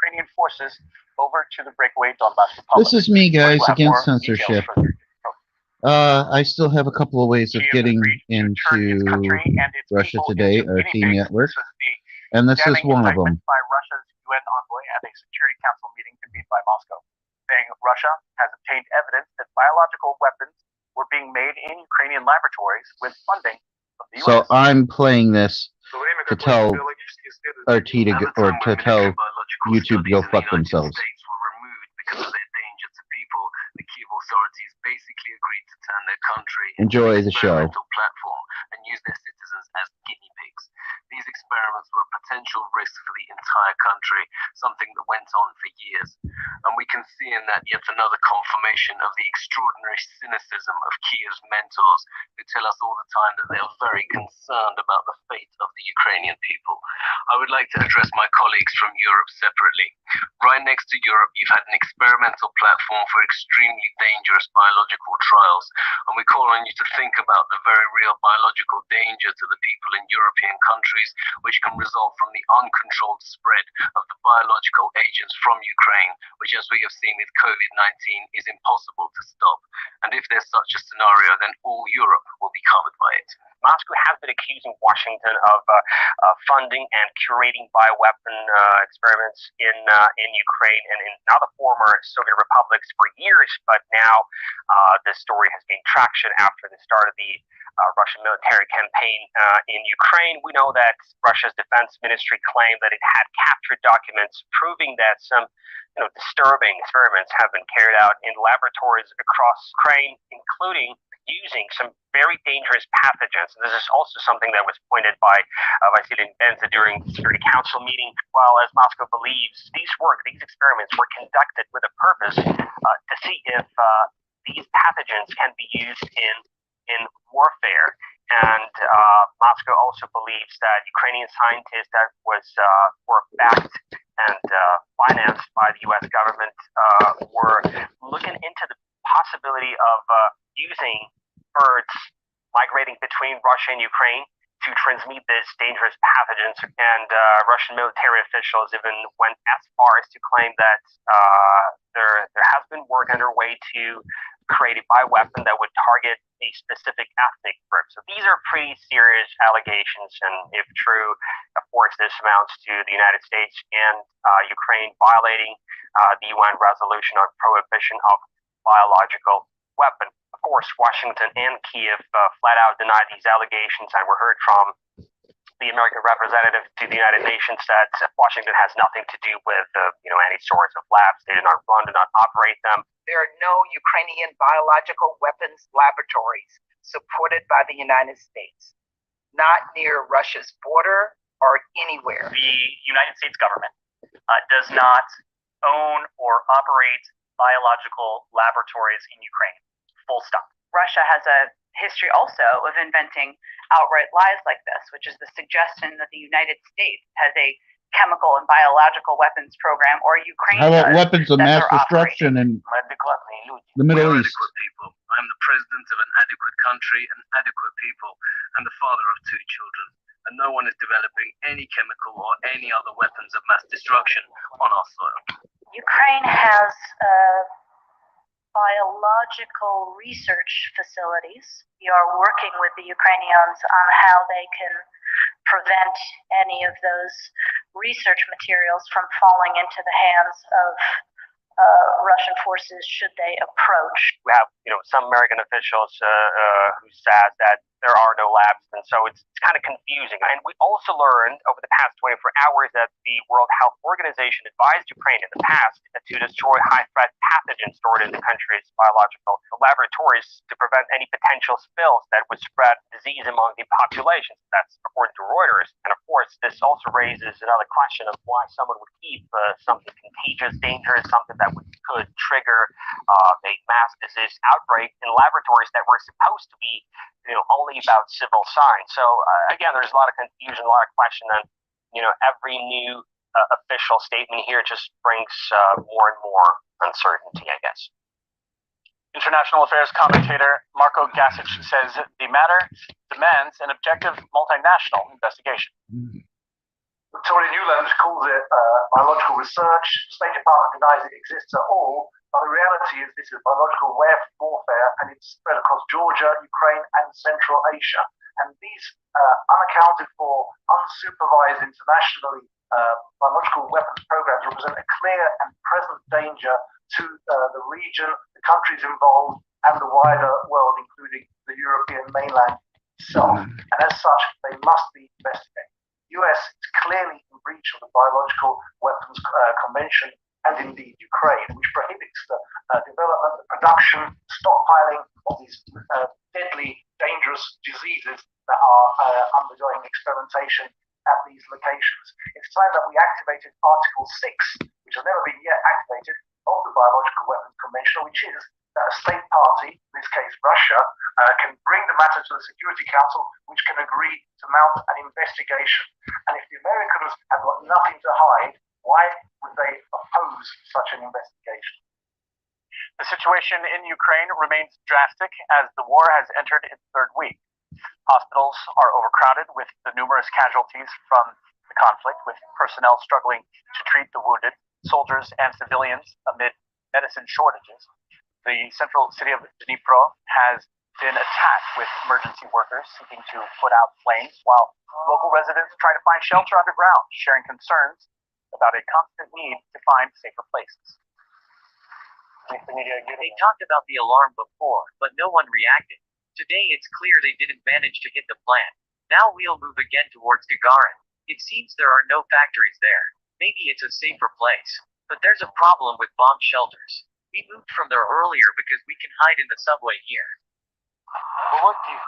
Ukrainian forces over to the breakaway Donbass Republic. This is me, guys, against censorship. I still have a couple of ways of getting into Russia Today, RT Network, and this is one of them. By Russia's UN envoy at a Security Council meeting convened by Moscow, saying Russia has obtained evidence that biological weapons were being made in Ukrainian laboratories with funding of the US. So I'm playing this to tell RT to go, or to tell YouTube to go fuck themselves. Authorities basically agreed to turn their country into an experimental platform and use their citizens as guinea pigs. These experiments were a potential risk for the entire country, something that went on for years. And we can see in that yet another confirmation of the extraordinary cynicism of Kiev's mentors, who tell us all the time that they are very concerned about the fate of the Ukrainian people. I would like to address my colleagues from Europe separately. Right next to Europe, you've had an experimental platform for extremely dangerous biological trials, and we call on you to think about the very real biological danger to the people in European countries, which can result from the uncontrolled spread of the biological agents from Ukraine, which, as we have seen with COVID-19, is impossible to stop. And if there's such a scenario, then all Europe will be covered by it. Moscow has been accusing Washington of funding and curating bioweapon experiments in Ukraine and in now the former Soviet republics for years, but now this story has gained traction after the start of the Russian military campaign in Ukraine. We know that Russia's defense ministry claimed that it had captured documents proving that some disturbing experiments have been carried out in laboratories across Ukraine, including using some very dangerous pathogens. And this is also something that was pointed by Vasily Benza during the Security Council meeting. While as Moscow believes, these experiments were conducted with a purpose to see if these pathogens can be used in warfare. And Moscow also believes that Ukrainian scientists that were backed and financed by the U.S. government were looking into the possibility of using birds migrating between Russia and Ukraine to transmit these dangerous pathogens. And Russian military officials even went as far as to claim that there has been work underway to create a bioweapon that would target a specific ethnic group. So these are pretty serious allegations, and if true, of course, this amounts to the United States and Ukraine violating the UN resolution on prohibition of biological weapon. Of course, Washington and Kiev flat out denied these allegations, and we heard from the American representative to the United Nations that Washington has nothing to do with any sorts of labs. They do not run, do not operate them. There are no Ukrainian biological weapons laboratories supported by the United States, not near Russia's border or anywhere. The United States government does not own or operate biological laboratories in Ukraine. Full stop. Russia has a history also of inventing outright lies like this, which is the suggestion that the United States has a chemical and biological weapons program, or Ukraine How about does, weapons of mass destruction in the Middle East? Adequate people. I am the president of an adequate country and adequate people, and the father of 2 children. And no one is developing any chemical or any other weapons of mass destruction on our soil. Ukraine has biological research facilities. We are working with the Ukrainians on how they can prevent any of those research materials from falling into the hands of Russian forces should they approach. We have, some American officials who said that there are no labs, and so it's kind of confusing. And we also learned over the past 24 hours that the World Health Organization advised Ukraine in the past to destroy high-threat pathogens stored in the country's biological laboratories to prevent any potential spills that would spread disease among the population. That's according to Reuters. And of course, this also raises another question of why someone would keep something contagious, dangerous, something that could trigger a mass disease outbreak in laboratories that were supposed to be only about civil science. So again, there's a lot of confusion, a lot of question, and every new official statement here just brings more and more uncertainty, I guess. International affairs commentator Marko Gasic says the matter demands an objective multinational investigation. Victoria Newlands calls it biological research. The State Department denies it exists at all. But the reality is this is biological warfare, and it's spread across Georgia, Ukraine, and Central Asia. And these unaccounted for, unsupervised internationally biological weapons programs represent a clear and present danger to the region, the countries involved, and the wider world, including the European mainland itself. And as such, they must be investigated. The US is clearly in breach of the Biological Weapons Convention, and indeed Ukraine, which prohibits the development, the production, stockpiling of these deadly, dangerous diseases that are undergoing experimentation at these locations. It's time that we activated Article 6, which has never been yet activated, of the Biological Weapons Convention, which is that a state party, in this case Russia, can bring the matter to the Security Council, which can agree to mount an investigation. And if the Americans have got nothing to hide, why would they oppose such an investigation? The situation in Ukraine remains drastic as the war has entered its third week. Hospitals are overcrowded with the numerous casualties from the conflict, with personnel struggling to treat the wounded, soldiers and civilians amid medicine shortages. The central city of Dnipro has been attacked with emergency workers seeking to put out flames, while local residents try to find shelter underground, sharing concerns about a constant need to find safer places. They talked about the alarm before, but no one reacted. Today it's clear they didn't manage to hit the plant. Now we'll move again towards Gagarin. It seems there are no factories there. Maybe it's a safer place. But there's a problem with bomb shelters. We moved from there earlier because we can hide in the subway here.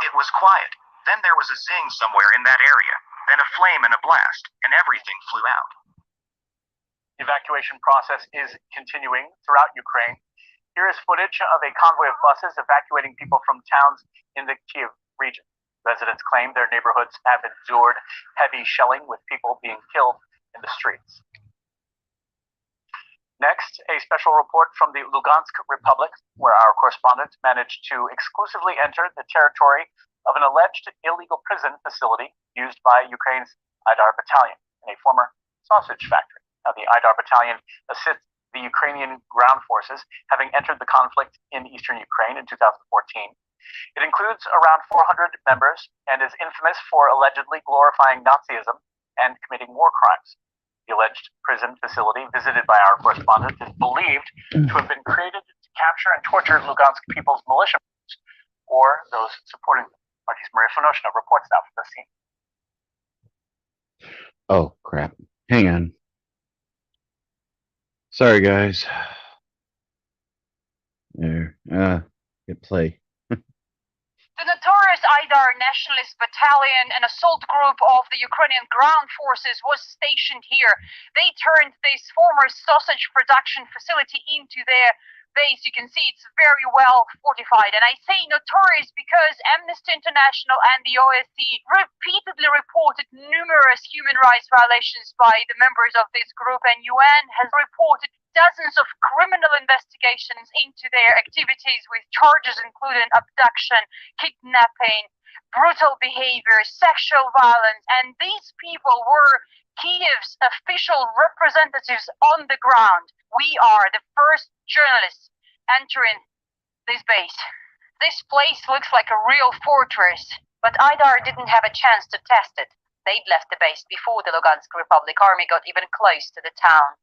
It was quiet. Then there was a zing somewhere in that area. Then a flame and a blast, and everything flew out. The evacuation process is continuing throughout Ukraine. Here is footage of a convoy of buses evacuating people from towns in the Kiev region. Residents claim their neighborhoods have endured heavy shelling, with people being killed in the streets. Next, a special report from the Lugansk Republic, where our correspondent managed to exclusively enter the territory of an alleged illegal prison facility used by Ukraine's Aidar battalion in a former sausage factory. Now, the Aidar battalion assists the Ukrainian ground forces, having entered the conflict in eastern Ukraine in 2014. It includes around 400 members and is infamous for allegedly glorifying Nazism and committing war crimes. The alleged prison facility visited by our correspondent is believed to have been created to capture and torture Lugansk people's militia members or those supporting them. Marquise Maria Fonoshna reports now from the scene. Oh, crap. Hang on. Sorry, guys. There. Hit play. The notorious Aidar Nationalist Battalion, an assault group of the Ukrainian ground forces, was stationed here. They turned this former sausage production facility into their base. You can see it's very well fortified. And I say notorious because Amnesty International and the OSCE repeatedly reported numerous human rights violations by the members of this group, and UN has reported dozens of criminal investigations into their activities, with charges including abduction, kidnapping, brutal behavior, sexual violence. And these people were Kiev's official representatives on the ground. We are the first journalists entering this base. This place looks like a real fortress, but Aidar didn't have a chance to test it. They'd left the base before the Lugansk Republic Army got even close to the town.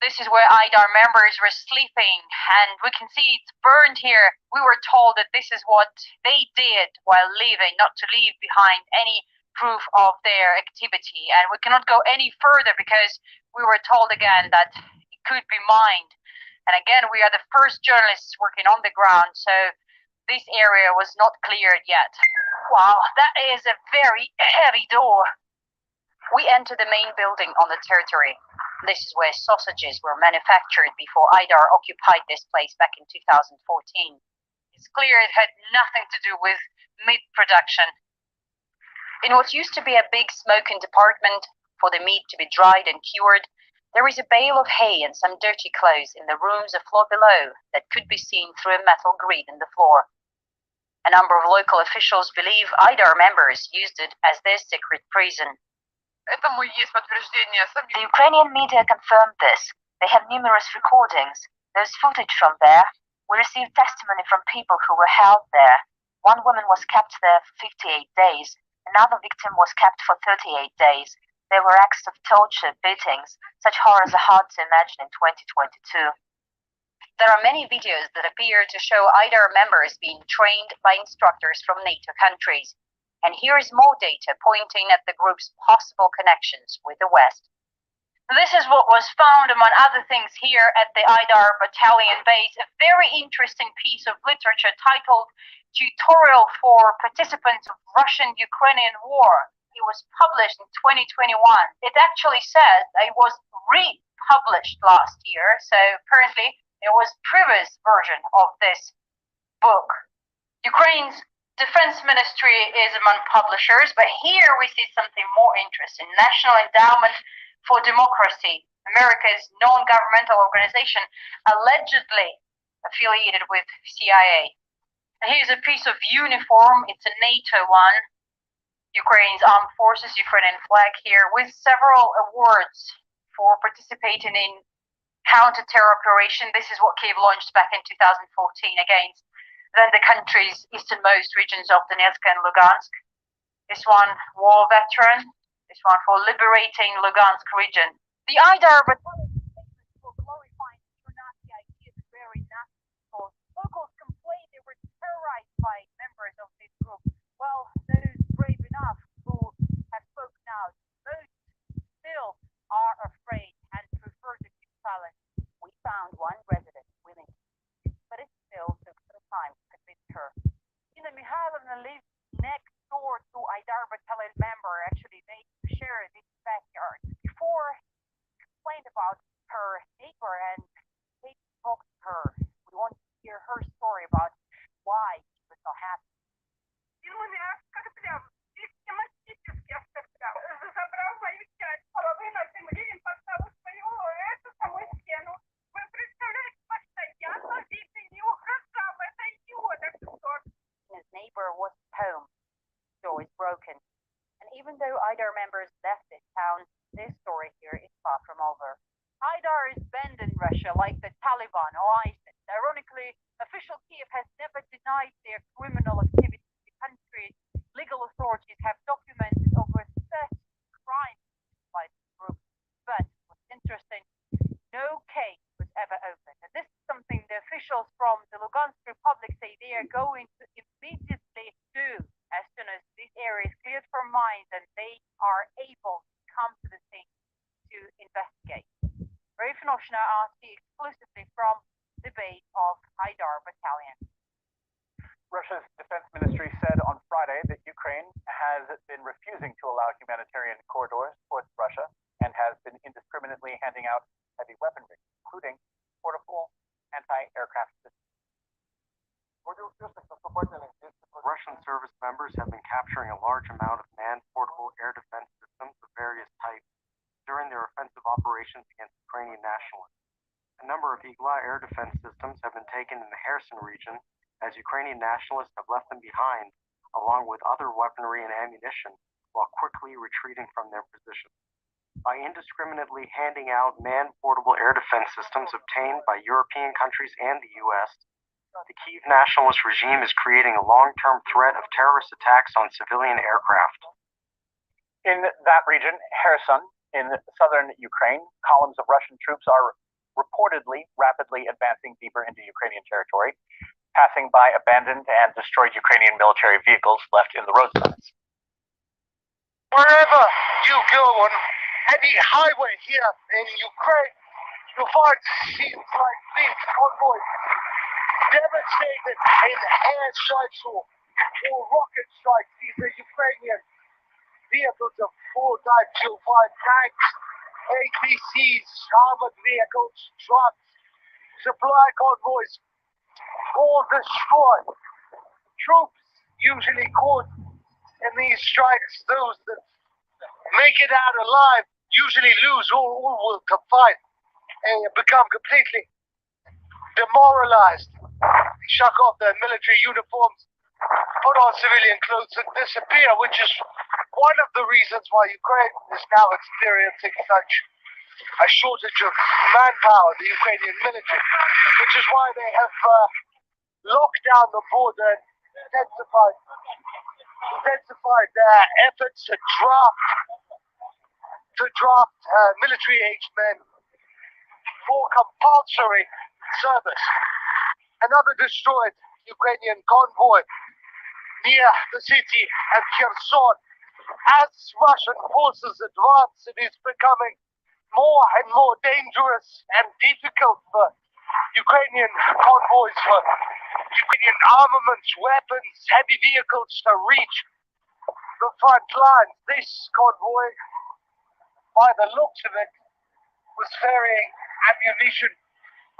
This is where Aidar members were sleeping, and we can see it's burned here. We were told that this is what they did while leaving, not to leave behind any proof of their activity. And we cannot go any further because we were told again that it could be mined. And again, we are the first journalists working on the ground, so this area was not cleared yet. Wow, that is a very heavy door. We enter the main building on the territory. This is where sausages were manufactured before Aidar occupied this place back in 2014. It's clear it had nothing to do with meat production. In what used to be a big smoking department for the meat to be dried and cured, there is a bale of hay and some dirty clothes in the rooms a floor below that could be seen through a metal grid in the floor. A number of local officials believe Aidar members used it as their secret prison. The Ukrainian media confirmed this. They have numerous recordings. There's footage from there. We received testimony from people who were held there. One woman was kept there for 58 days. Another victim was kept for 38 days. There were acts of torture, beatings. Such horrors are hard to imagine in 2022. There are many videos that appear to show IDAR members being trained by instructors from NATO countries. And here is more data pointing at the group's possible connections with the West. This is what was found, among other things, here at the IDAR battalion base, a very interesting piece of literature titled Tutorial for Participants of Russian-Ukrainian War. It was published in 2021. It actually says it was republished last year, so apparently it was previous version of this book. Ukraine's Defense Ministry is among publishers, but here we see something more interesting. National Endowment for Democracy, America's non-governmental organization, allegedly affiliated with CIA. And here's a piece of uniform. It's a NATO one. Ukraine's armed forces, Ukrainian flag here, with several awards for participating in counter-terror operation. This is what Kyiv launched back in 2014 against then the country's easternmost regions of Donetsk and Lugansk. This one, war veteran. This one for liberating Lugansk region. The IDAR battalion for glorifying neo-Nazi ideas is very Nazi. Locals complained they were terrorized by members of this group. Well, those brave enough who have spoken out, most still are afraid and prefer to keep silent. We found one resident willing to speak, but it still took some time to convince her. Nina Mihailovna lives next door to IDAR battalion member. Actually, they share this backyard. Before she complained about her neighbor and they talked to her. We want to hear her story about why she was so happy. His neighbor was home. Door is broken. And even though IDAR members left this town, this story here is far from over. IDAR is banned in Russia like the Taliban or ISIS. Ironically, official Kiev has never denied their criminal activity in the country. Legal authorities have documented over 30 crimes by this group. But what's interesting, no case was ever opened. And this is something the officials from the Lugansk Republic say they are going to immediately do as soon as this area is cleared from mines and they are able to come to the scene to investigate. Rafe Noshna RT exclusively from the base of IDAR battalion. Russia's defense ministry said on Friday that Ukraine has been refusing to allow humanitarian corridors towards Russia and has been indiscriminately handing out heavy weaponry, including portable anti-aircraft systems. Russian service members have been capturing a large amount of manned portable air defense systems of various types during their offensive operations against Ukrainian nationalists. A number of Igla air defense systems have been taken in the Kherson region as Ukrainian nationalists have left them behind, along with other weaponry and ammunition, while quickly retreating from their positions. By indiscriminately handing out manned portable air defense systems obtained by European countries and the U.S., the Kyiv nationalist regime is creating a long-term threat of terrorist attacks on civilian aircraft. In that region, Kherson, in southern Ukraine, columns of Russian troops are reportedly rapidly advancing deeper into Ukrainian territory, passing by abandoned and destroyed Ukrainian military vehicles left in the road signs. Wherever you go on any highway here in Ukraine, you'll find scenes like these convoys devastated in air strikes or rocket strikes. These are Ukrainian vehicles of all types. You'll find tanks, APCs, armored vehicles, trucks, supply convoys, all destroyed. Troops usually caught in these strikes, those that make it out alive, usually lose or will fight and become completely demoralized. Shuck off their military uniforms, put on civilian clothes and disappear, which is one of the reasons why Ukraine is now experiencing such a shortage of manpower, the Ukrainian military, which is why they have locked down the border and intensified their efforts to draft military-aged men for compulsory service. Another destroyed Ukrainian convoy near the city of Kherson. As Russian forces advance, it is becoming more and more dangerous and difficult for Ukrainian convoys, for Ukrainian armaments, weapons, heavy vehicles to reach the front lines. This convoy, by the looks of it, was ferrying ammunition,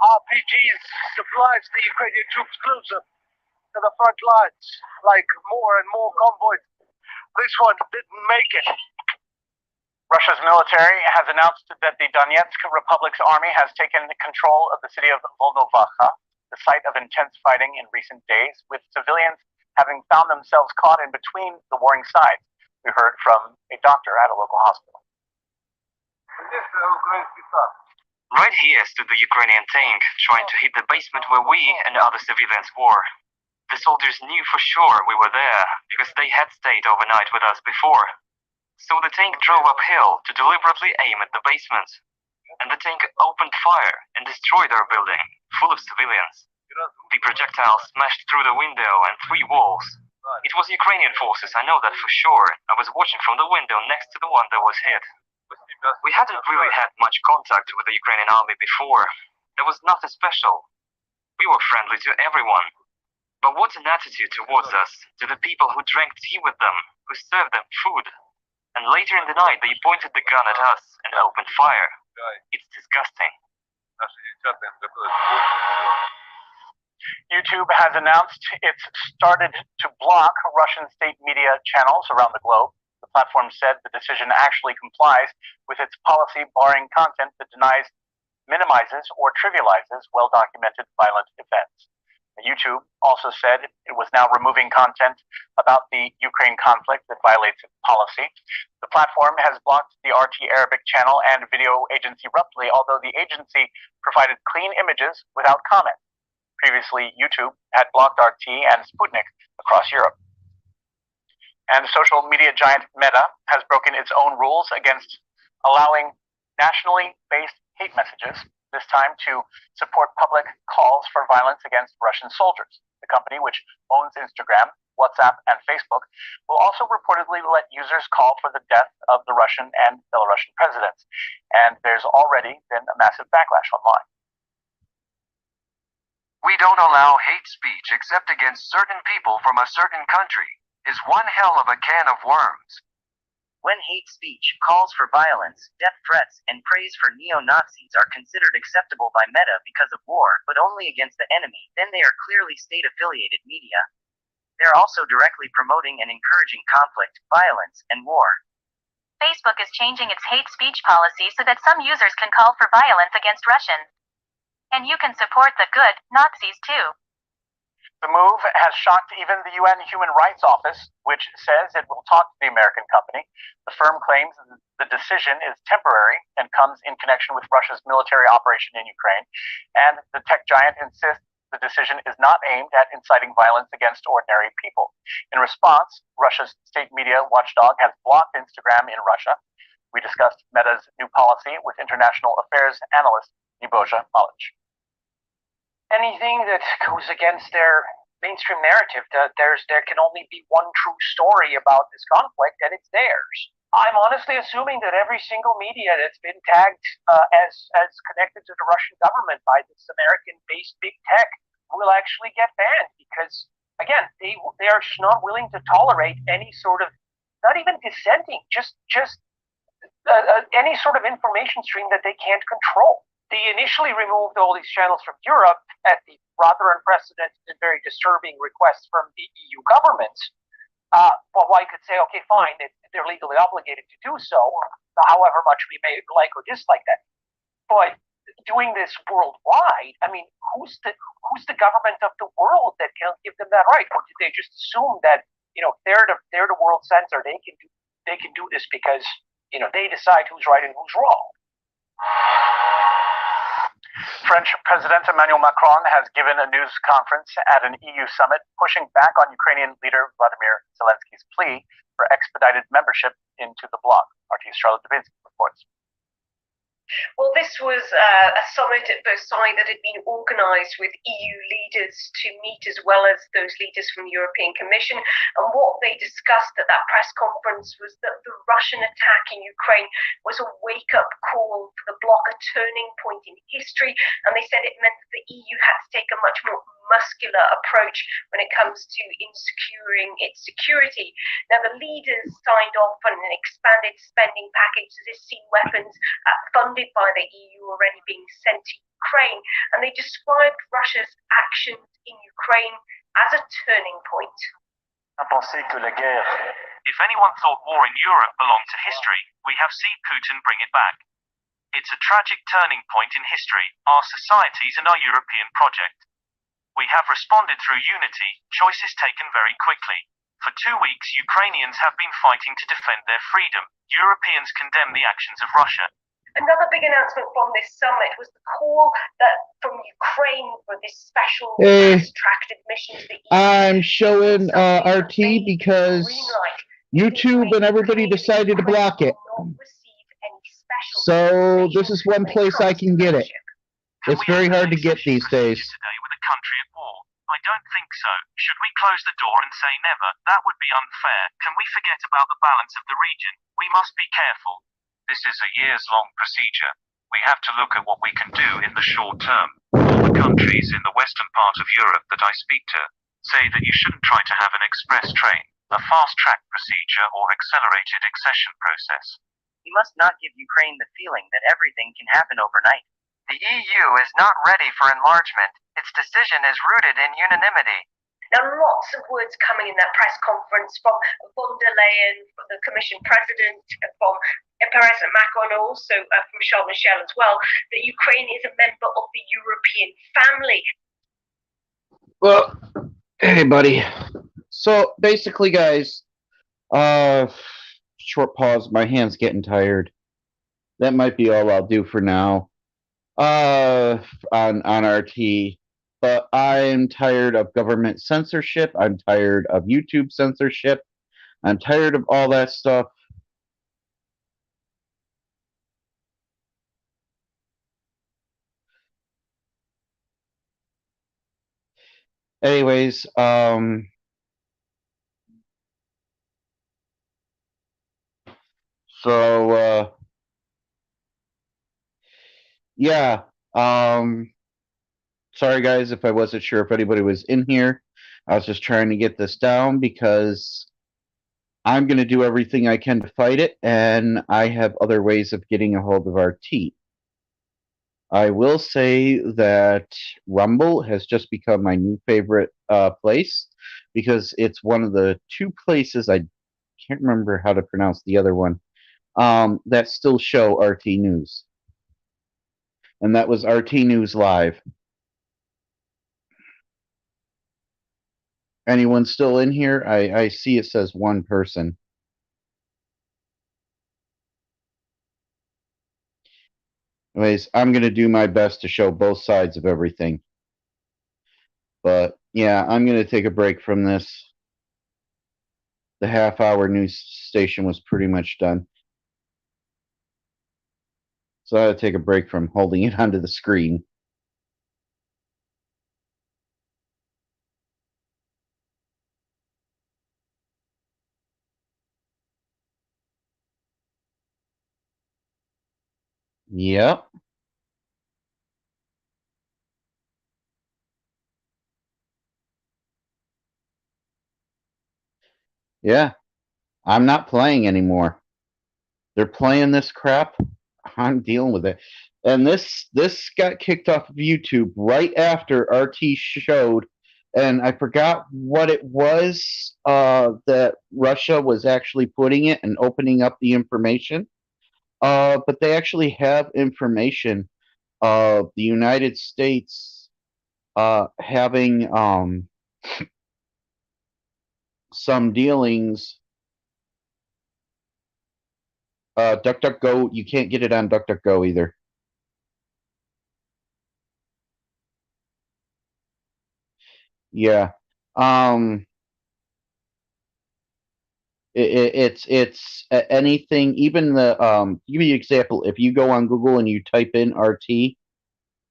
RPGs, supplies to Ukrainian troops closer to the front lines, like more and more convoys. This one didn't make it. Russia's military has announced that the Donetsk Republic's army has taken control of the city of Volnovakha, the site of intense fighting in recent days, with civilians having found themselves caught in between the warring sides. We heard from a doctor at a local hospital. Right here stood the Ukrainian tank, trying to hit the basement where we and other civilians were. The soldiers knew for sure we were there, because they had stayed overnight with us before. So the tank drove uphill to deliberately aim at the basement. And the tank opened fire and destroyed our building, full of civilians. The projectile smashed through the window and 3 walls. It was Ukrainian forces, I know that for sure. I was watching from the window next to the one that was hit. We hadn't really had much contact with the Ukrainian army before. There was nothing special. We were friendly to everyone. But what an attitude towards us, to the people who drank tea with them, who served them food. And later in the night, they pointed the gun at us and opened fire. It's disgusting. YouTube has announced it's started to block Russian state media channels around the globe. The platform said the decision actually complies with its policy barring content that denies, minimizes, or trivializes well-documented violent events. YouTube also said it was now removing content about the Ukraine conflict that violates its policy. The platform has blocked the RT Arabic channel and video agency Ruptly, although the agency provided clean images without comment. Previously, YouTube had blocked RT and Sputnik across Europe. And social media giant Meta has broken its own rules against allowing nationally based hate messages, this time to support public calls for violence against Russian soldiers. The company, which owns Instagram, WhatsApp, and Facebook, will also reportedly let users call for the death of the Russian and Belarusian presidents. And there's already been a massive backlash online. We don't allow hate speech except against certain people from a certain country is one hell of a can of worms. When hate speech, calls for violence, death threats, and praise for neo-Nazis are considered acceptable by Meta because of war, but only against the enemy, then they are clearly state-affiliated media. They're also directly promoting and encouraging conflict, violence, and war. Facebook is changing its hate speech policy so that some users can call for violence against Russians. And you can support the good Nazis too. The move has shocked even the UN Human Rights Office, which says it will talk to the American company. The firm claims the decision is temporary and comes in connection with Russia's military operation in Ukraine. And the tech giant insists the decision is not aimed at inciting violence against ordinary people. In response, Russia's state media watchdog has blocked Instagram in Russia. We discussed Meta's new policy with international affairs analyst Niboja Malic. Anything that goes against their mainstream narrative, there can only be one true story about this conflict, and it's theirs. I'm honestly assuming that every single media that's been tagged as connected to the Russian government by this American-based big tech will actually get banned because, again, they are just not willing to tolerate any sort of, not even dissenting, just any sort of information stream that they can't control. They initially removed all these channels from Europe at the rather unprecedented and very disturbing request from the EU government. Well, I could say, okay, fine, they're legally obligated to do so, however much we may like or dislike that. But doing this worldwide, I mean, who's the government of the world that can give them that right? Or did they just assume that, you know, they're the world censor, they can do this because, you know, they decide who's right and who's wrong? French President Emmanuel Macron has given a news conference at an EU summit, pushing back on Ukrainian leader Vladimir Zelensky's plea for expedited membership into the bloc. RT's Charlotte Dubinsky reports. Well, this was a summit at Versailles that had been organised with EU leaders to meet, as well as those leaders from the European Commission. And what they discussed at that press conference was that the Russian attack in Ukraine was a wake-up call for the bloc, a turning point in history. And they said it meant that the EU had to take a much more muscular approach when it comes to securing its security. Now, the leaders signed off on an expanded spending package that has seen weapons funded by the EU already being sent to Ukraine, and they described Russia's actions in Ukraine as a turning point. If anyone thought war in Europe belonged to history, we have seen Putin bring it back. It's a tragic turning point in history, our societies and our European project. We have responded through unity, choices taken very quickly. For 2 weeks, Ukrainians have been fighting to defend their freedom. Europeans condemn the actions of Russia. Another big announcement from this summit was the call that from Ukraine for this special fast-tracked admission to the EU. I'm showing RT because YouTube and everybody decided to block it. So this is one place I can get it. It's very hard to get these days. Today with a country at war. I don't think so. Should we close the door and say never? That would be unfair. Can we forget about the balance of the region? We must be careful. This is a years-long procedure. We have to look at what we can do in the short term. All the countries in the western part of Europe that I speak to say that you shouldn't try to have an express train, a fast-track procedure or accelerated accession process. We must not give Ukraine the feeling that everything can happen overnight. The EU is not ready for enlargement. Its decision is rooted in unanimity. Now, lots of words coming in that press conference from von der Leyen, from the Commission President, from President Macron, and also from Charles Michel as well, that Ukraine is a member of the European family. Well, hey, buddy. So, basically, guys, short pause. My hand's getting tired. That might be all I'll do for now. On RT, but I'm tired of government censorship. I'm tired of YouTube censorship. I'm tired of all that stuff. Anyways, yeah, sorry guys if I wasn't sure if anybody was in here. I was just trying to get this down because I'm going to do everything I can to fight it, and I have other ways of getting a hold of RT. I will say that Rumble has just become my new favorite place because it's one of the 2 places, I can't remember how to pronounce the other one, that still show RT News. And that was RT News Live. Anyone still in here? I see it says 1 person. Anyways, I'm going to do my best to show both sides of everything. But, yeah, I'm going to take a break from this. The half-hour news station was pretty much done. So I had to take a break from holding it onto the screen. Yep. Yeah. I'm not playing anymore. They're playing this crap. I'm dealing with it. And this got kicked off of YouTube right after RT showed, and I forgot what it was that Russia was actually putting it and opening up the information. But they actually have information of the United States having some dealings. DuckDuckGo, you can't get it on DuckDuckGo either. Yeah. It's anything, even the give you an example. If you go on Google and you type in RT,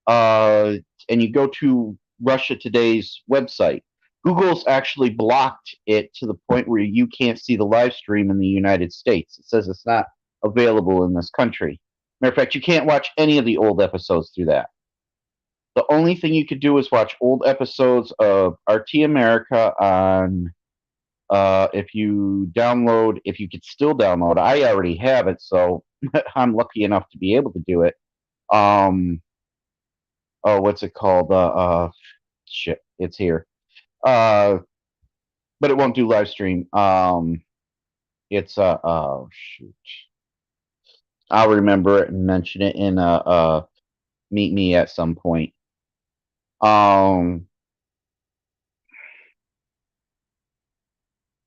and you go to Russia Today's website, Google's actually blocked it to the point where you can't see the live stream in the United States. It says it's not available in this country. Matter of fact, you can't watch any of the old episodes through that. The only thing you could do is watch old episodes of RT America on if you could still download. I already have it, so I'm lucky enough to be able to do it. What's it called? Shit, it's here. But it won't do live stream. It's oh shoot. I'll remember it and mention it in Meet Me at some point.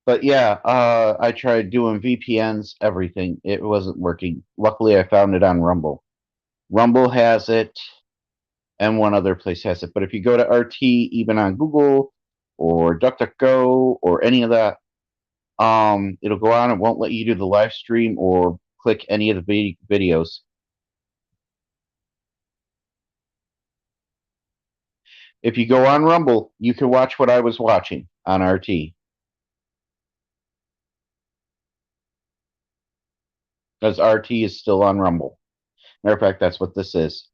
But yeah, I tried doing VPNs, everything. It wasn't working. Luckily, I found it on Rumble. Rumble has it, and one other place has it. But if you go to RT, even on Google or DuckDuckGo or any of that, it'll go on. It won't let you do the live stream or click any of the videos. If you go on Rumble, you can watch what I was watching on RT. Because RT is still on Rumble. Matter of fact, that's what this is.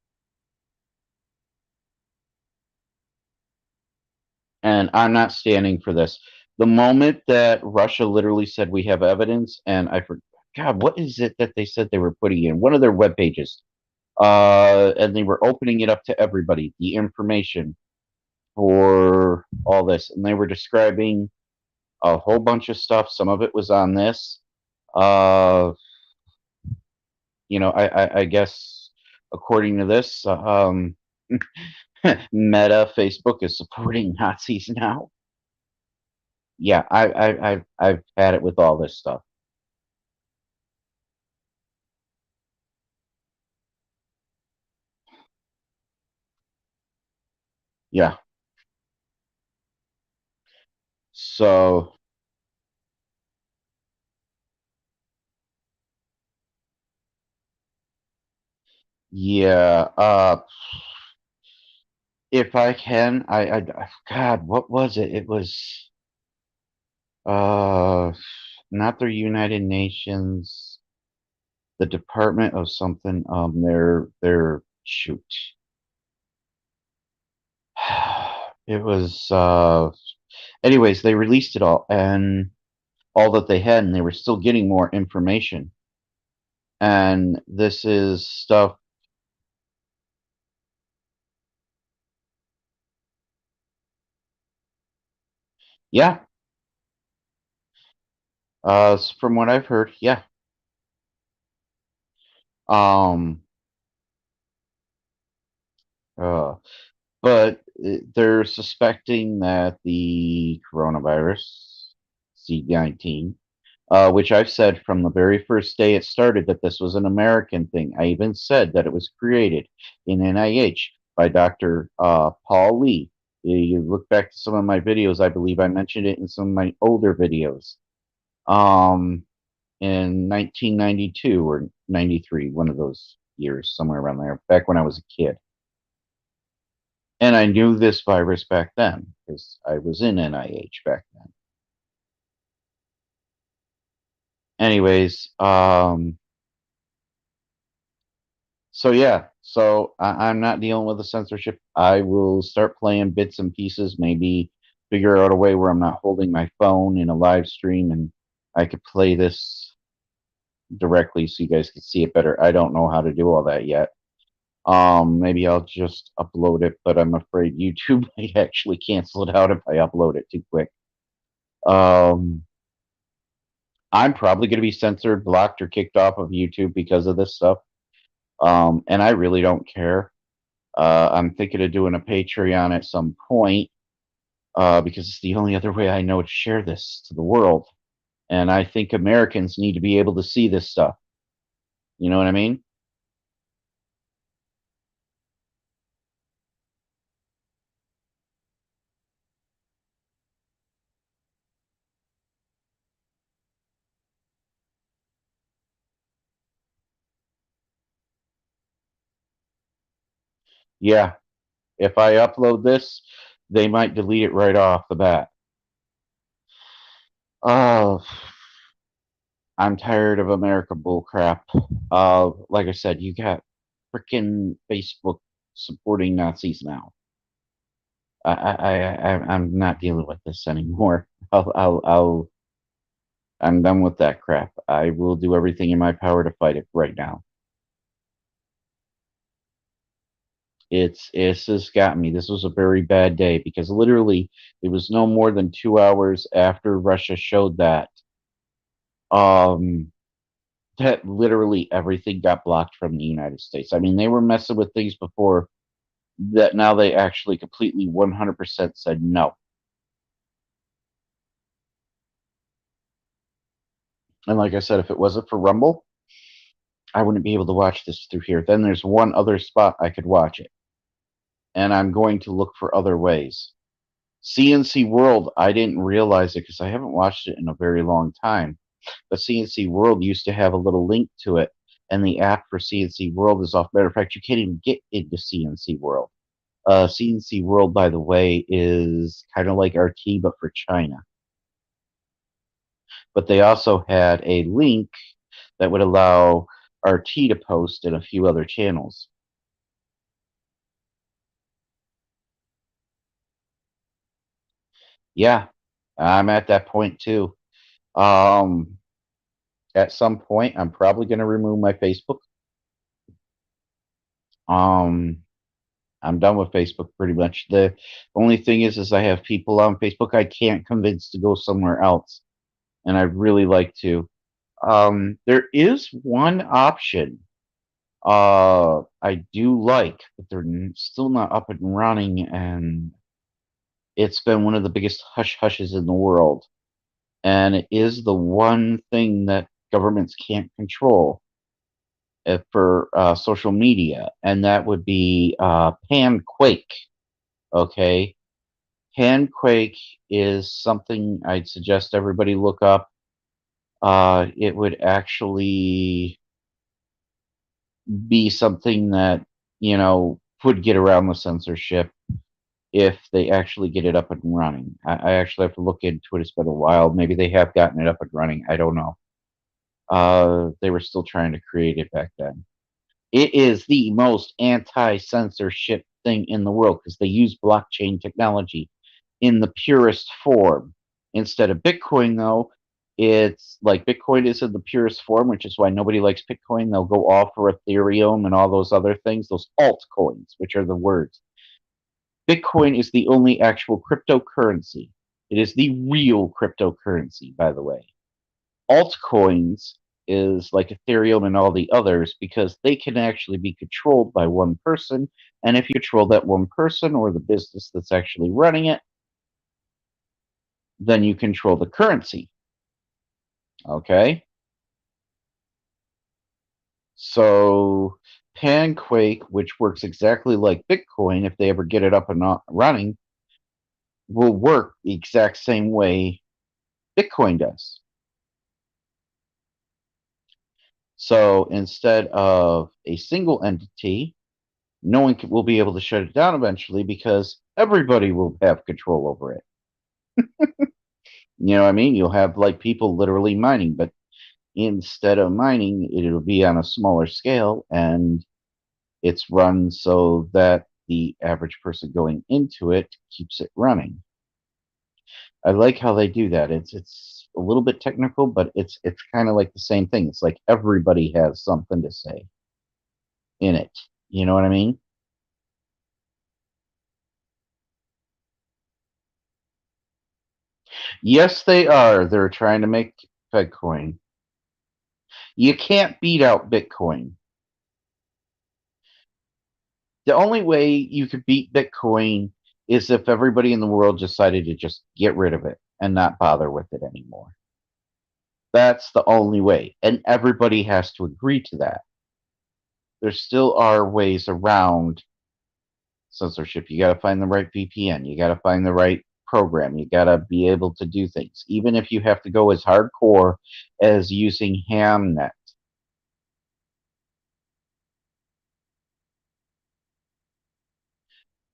And I'm not standing for this. The moment that Russia literally said we have evidence, and I forgot, God, what is it that they said they were putting in one of their web pages? And they were opening it up to everybody, the information for all this, and they were describing a whole bunch of stuff. Some of it was on this. I guess according to this, Meta, Facebook is supporting Nazis now. Yeah, I've had it with all this stuff. Yeah. So yeah, if I can, God, what was it? It was not the United Nations, the Department of something. Their shoot. It was anyways, they released it all and all that they had, and they were still getting more information. And this is stuff. Yeah. From what I've heard, yeah. But they're suspecting that the coronavirus, C-19, which I've said from the very first day it started that this was an American thing. I even said that it was created in NIH by Dr. Paul Lee. You look back to some of my videos, I believe I mentioned it in some of my older videos. In 1992 or 93, one of those years, somewhere around there, back when I was a kid. And I knew this virus back then because I was in NIH back then. Anyways, so yeah, so I'm not dealing with the censorship. I will start playing bits and pieces, maybe figure out a way where I'm not holding my phone in a live stream and I could play this directly so you guys can see it better. I don't know how to do all that yet. Maybe I'll just upload it, but I'm afraid YouTube might actually cancel it out if I upload it too quick. I'm probably going to be censored, blocked, or kicked off of YouTube because of this stuff. And I really don't care. I'm thinking of doing a Patreon at some point because it's the only other way I know to share this to the world. And I think Americans need to be able to see this stuff. You know what I mean? Yeah. If I upload this, they might delete it right off the bat. Oh, I'm tired of America bullcrap. Like I said, you got freaking Facebook supporting Nazis now. I'm not dealing with this anymore. I'm done with that crap. I will do everything in my power to fight it right now. It's just got me. This was a very bad day because literally it was no more than 2 hours after Russia showed that that literally everything got blocked from the United States. I mean, they were messing with things before that. Now they actually completely 100% said no. And like I said, if it wasn't for Rumble, I wouldn't be able to watch this through here. Then there's one other spot I could watch it. And I'm going to look for other ways. CNC World, I didn't realize it because I haven't watched it in a very long time. But CNC World used to have a little link to it, and the app for CNC World is off. Matter of fact, you can't even get into CNC World. CNC World, by the way, is kind of like RT, but for China. But they also had a link that would allow RT to post and a few other channels. Yeah, I'm at that point too. At some point, I'm probably going to remove my Facebook. I'm done with Facebook pretty much. The only thing is I have people on Facebook I can't convince to go somewhere else, and I'd really like to. There is one option I do like, but they're still not up and running, and it's been one of the biggest hush hushes in the world. And it is the one thing that governments can't control for social media, and that would be Panquake. Okay, Panquake is something I'd suggest everybody look up. It would actually be something that would get around the censorship if they actually get it up and running. I actually have to look into it. It's been a while. Maybe they have gotten it up and running. I don't know. They were still trying to create it back then. It is the most anti-censorship thing in the world because they use blockchain technology in the purest form. Instead of Bitcoin, though, it's like Bitcoin is in the purest form, which is why nobody likes Bitcoin. They'll go all for Ethereum and all those other things, those altcoins, which are the words. Bitcoin is the only actual cryptocurrency. It is the real cryptocurrency, by the way. Altcoins is like Ethereum and all the others because they can actually be controlled by one person. And if you control that one person or the business that's actually running it, then you control the currency. Okay? So Panquake, which works exactly like Bitcoin, if they ever get it up and running, will work the exact same way Bitcoin does. So instead of a single entity, no one will be able to shut it down eventually because everybody will have control over it. You know what I mean? You'll have like people literally mining, but instead of mining, it'll be on a smaller scale and it's run so that the average person going into it keeps it running. I like how they do that. It's a little bit technical, but it's kind of like the same thing. It's like everybody has something to say in it. You know what I mean? Yes, they are. They're trying to make Bitcoin. You can't beat out Bitcoin. The only way you could beat Bitcoin is if everybody in the world decided to just get rid of it and not bother with it anymore. That's the only way. And everybody has to agree to that. There still are ways around censorship. You got to find the right VPN. You got to find the right program. You got to be able to do things, even if you have to go as hardcore as using Hamnet.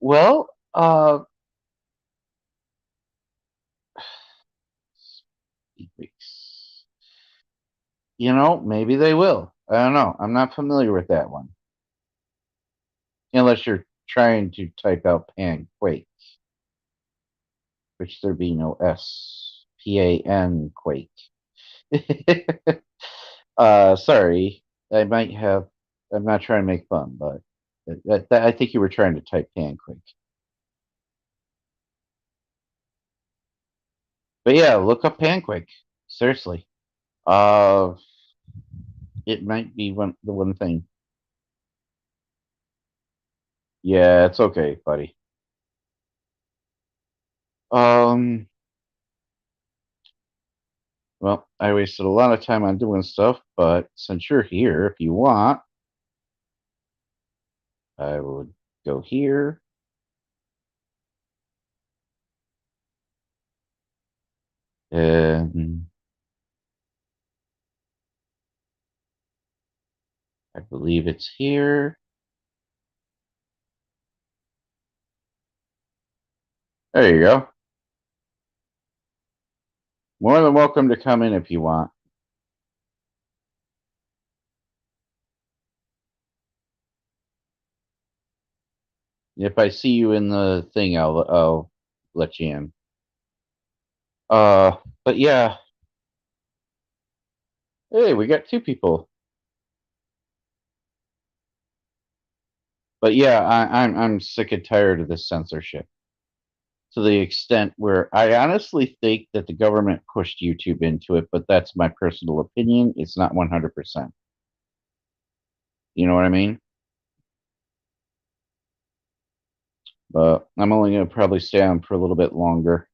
Well, you know, maybe they will. I don't know. I'm not familiar with that one. Unless you're trying to type out Panquake, which there be no S. P-A-N Quake. Sorry. I might have. I'm not trying to make fun, but I think you were trying to type Panquake. But yeah, look up Panquake. Seriously. It might be the one thing. Yeah, it's okay, buddy. Well, I wasted a lot of time on doing stuff, but since you're here, if you want, I would go here. And I believe it's here. There you go. More than welcome to come in if you want. If I see you in the thing, I'll let you in. But yeah. Hey, we got 2 people. But yeah, I'm sick and tired of this censorship. To the extent where I honestly think that the government pushed YouTube into it, but that's my personal opinion. It's not 100%. You know what I mean? But I'm only going to probably stay on for a little bit longer.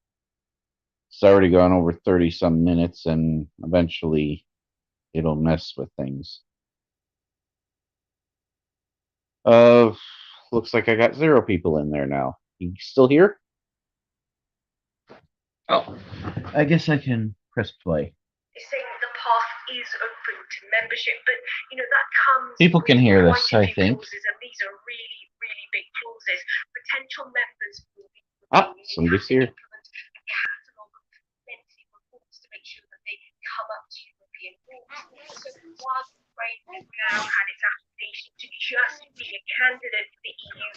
It's already gone over 30-some minutes, and eventually it'll mess with things. Looks like I got 0 people in there now. You still here? Oh, I guess I can press play. Saying the path is open to membership, but you know that comes. People can hear this, I think. Clauses, and these are really, really big clauses. Potential members will be Somebody's here. a catalogue of lengthy reports to make sure that they come up to European rules. So while Ukraine now had its application to just be a candidate for the EU.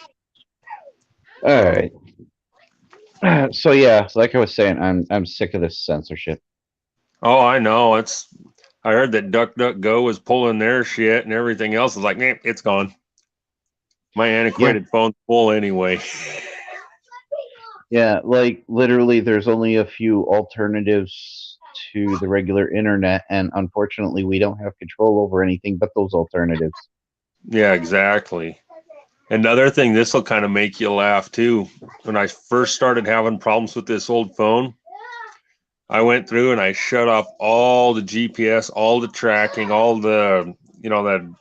All right. So yeah, like I was saying, I'm sick of this censorship. Oh, I know. I heard that DuckDuckGo was pulling their shit and everything else is like, it's gone. My antiquated phone's full anyway. Yeah, like literally there's only a few alternatives to the regular internet, and unfortunately we don't have control over anything but those alternatives. Yeah, exactly. Another thing, this will kind of make you laugh too. When I first started having problems with this old phone, I went through and I shut off all the GPS, all the tracking, all the, that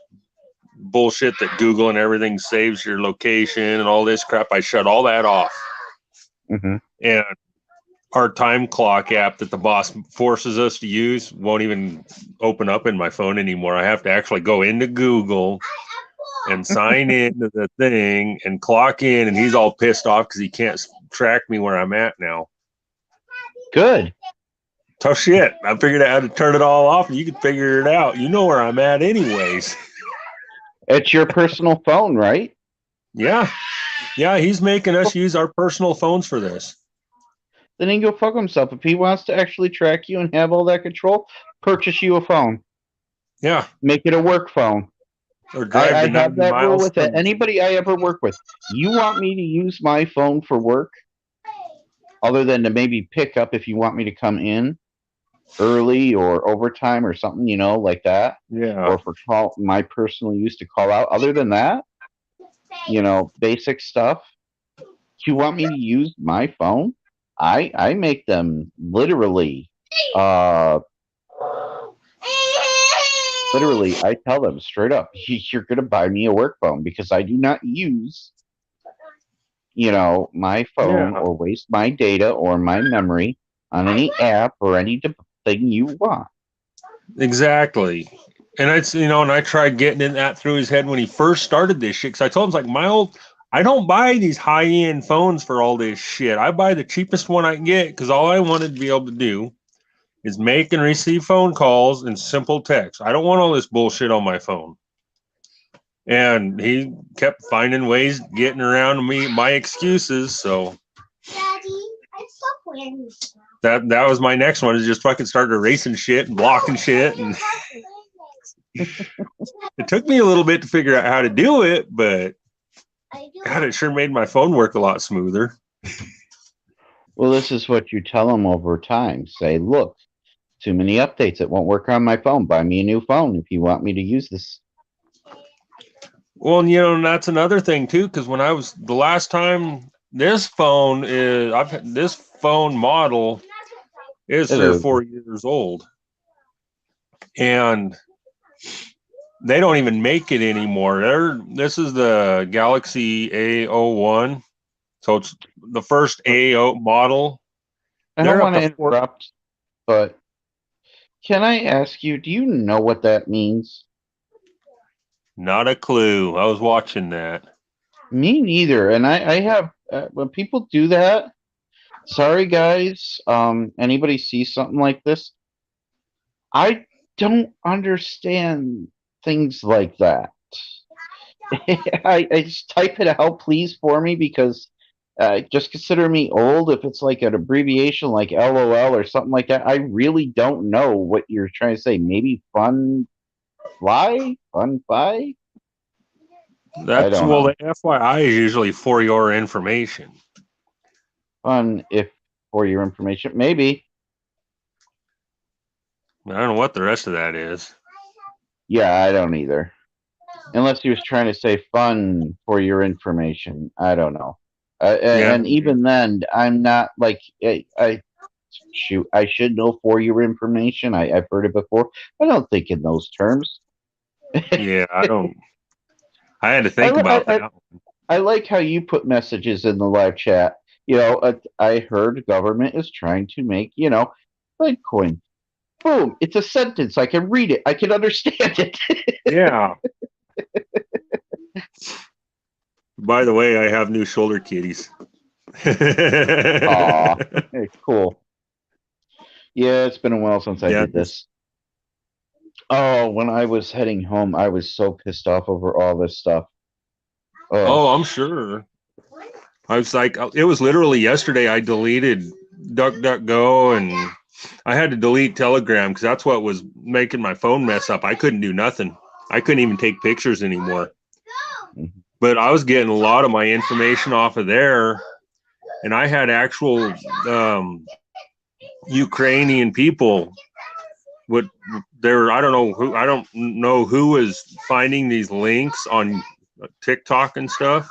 bullshit that Google and everything saves your location and all this crap. I shut all that off. Mm-hmm. And our time clock app that the boss forces us to use won't even open up in my phone anymore. I have to actually go into Google and sign into the thing and clock in, and he's all pissed off because he can't track me where I'm at now. Good. Tough shit. I figured out how to turn it all off, and you can figure it out. You know where I'm at anyways. It's your personal phone, right? Yeah. Yeah, he's making us use our personal phones for this. Then he can go fuck himself. If he wants to actually track you and have all that control, purchase you a phone. Yeah. Make it a work phone. Or drive I to 90 have that miles rule with anybody I ever work with. You want me to use my phone for work, other than to maybe pick up if you want me to come in early or overtime or something, like that. Yeah. Or for my personal use to call out. Other than that, basic stuff. You want me to use my phone? I make them literally, I tell them straight up, you're going to buy me a work phone because I do not use, my phone Yeah, or waste my data or my memory on any app or any thing you want. exactly. And and I tried getting in that through his head when he first started this shit. Cause I told him, I don't buy these high end phones for all this shit. I buy the cheapest one I can get because all I wanted to be able to do is make and receive phone calls and simple text. I don't want all this bullshit on my phone. And he kept finding ways getting around my excuses. So that was my next one, is just fucking start erasing shit and blocking shit. And it took me a little bit to figure out how to do it, but God, it sure made my phone work a lot smoother. Well, this is what you tell them over time. Say, look, too many updates. It won't work on my phone. Buy me a new phone if you want me to use this. Well, and that's another thing too, because when I was the last time, this phone model is 3 or 4 years old, and they don't even make it anymore. This is the Galaxy A01, so it's the first A0 model. I don't want to interrupt, but can I ask you, do you know what that means? Not a clue. I was watching that. Me neither. And I have, when people do that, sorry guys, anybody see something like this? I don't understand things like that. I just type it out, please, for me, because just consider me old if it's like an abbreviation like LOL or something like that. I really don't know what you're trying to say. Maybe fun fly? Fun fly? That's, well, the FYI is usually for your information. Fun if for your information. Maybe. I don't know what the rest of that is. Yeah, I don't either. Unless he was trying to say fun for your information. I don't know. And even then, I'm not like, I should know for your information. I've heard it before. I don't think in those terms. Yeah, I don't. I had to think about that. I like how you put messages in the live chat. I heard government is trying to make, Bitcoin. Boom, it's a sentence. I can read it. I can understand it. Yeah. By the way, I have new shoulder kitties. Aw, cool. Yeah, it's been a while since I did this. Oh, when I was heading home, I was so pissed off over all this stuff. Oh, I'm sure. I was like, it was literally yesterday I deleted DuckDuckGo, and I had to delete Telegram because that's what was making my phone mess up. I couldn't do nothing. I couldn't even take pictures anymore. But I was getting a lot of my information off of there, and I had actual Ukrainian people. I don't know who was finding these links on TikTok and stuff.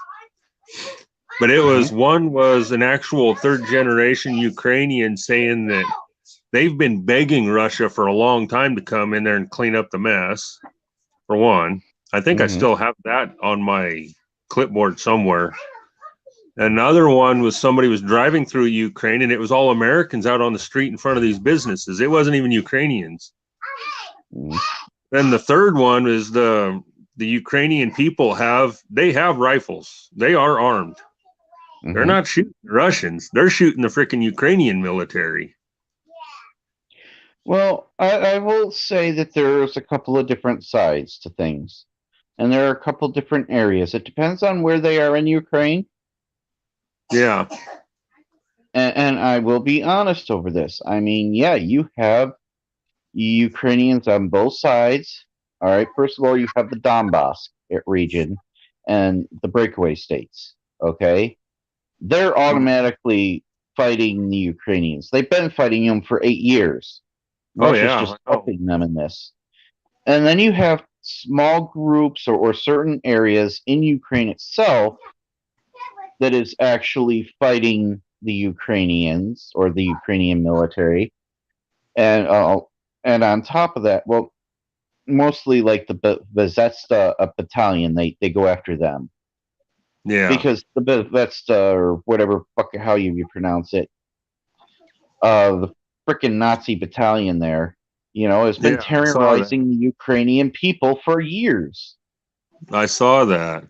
But it was one was an actual third generation Ukrainian saying that they've been begging Russia for a long time to come in there and clean up the mess. For one, I think I still have that on my clipboard somewhere. Another one was somebody was driving through Ukraine, and it was all Americans out on the street in front of these businesses. It wasn't even Ukrainians. Then the third one is the Ukrainian people have rifles. They are armed. They're not shooting the Russians. They're shooting the freaking Ukrainian military. Well, I will say that there's a couple of different sides to things. And there are a couple different areas. It depends on where they are in Ukraine. Yeah. And I will be honest over this. I mean, yeah, you have Ukrainians on both sides. All right. First of all, you have the Donbass region and the breakaway states. Okay. They're automatically fighting the Ukrainians. They've been fighting them for 8 years. Russia's just helping them in this. And then you have small groups or certain areas in Ukraine itself that is actually fighting the Ukrainians or the Ukrainian military, and on top of that, well, mostly like the Bezesta battalion, they go after them. Yeah. Because the Bezesta or whatever how you pronounce it, the frickin' Nazi battalion there, has been terrorizing the Ukrainian people for years. I saw that.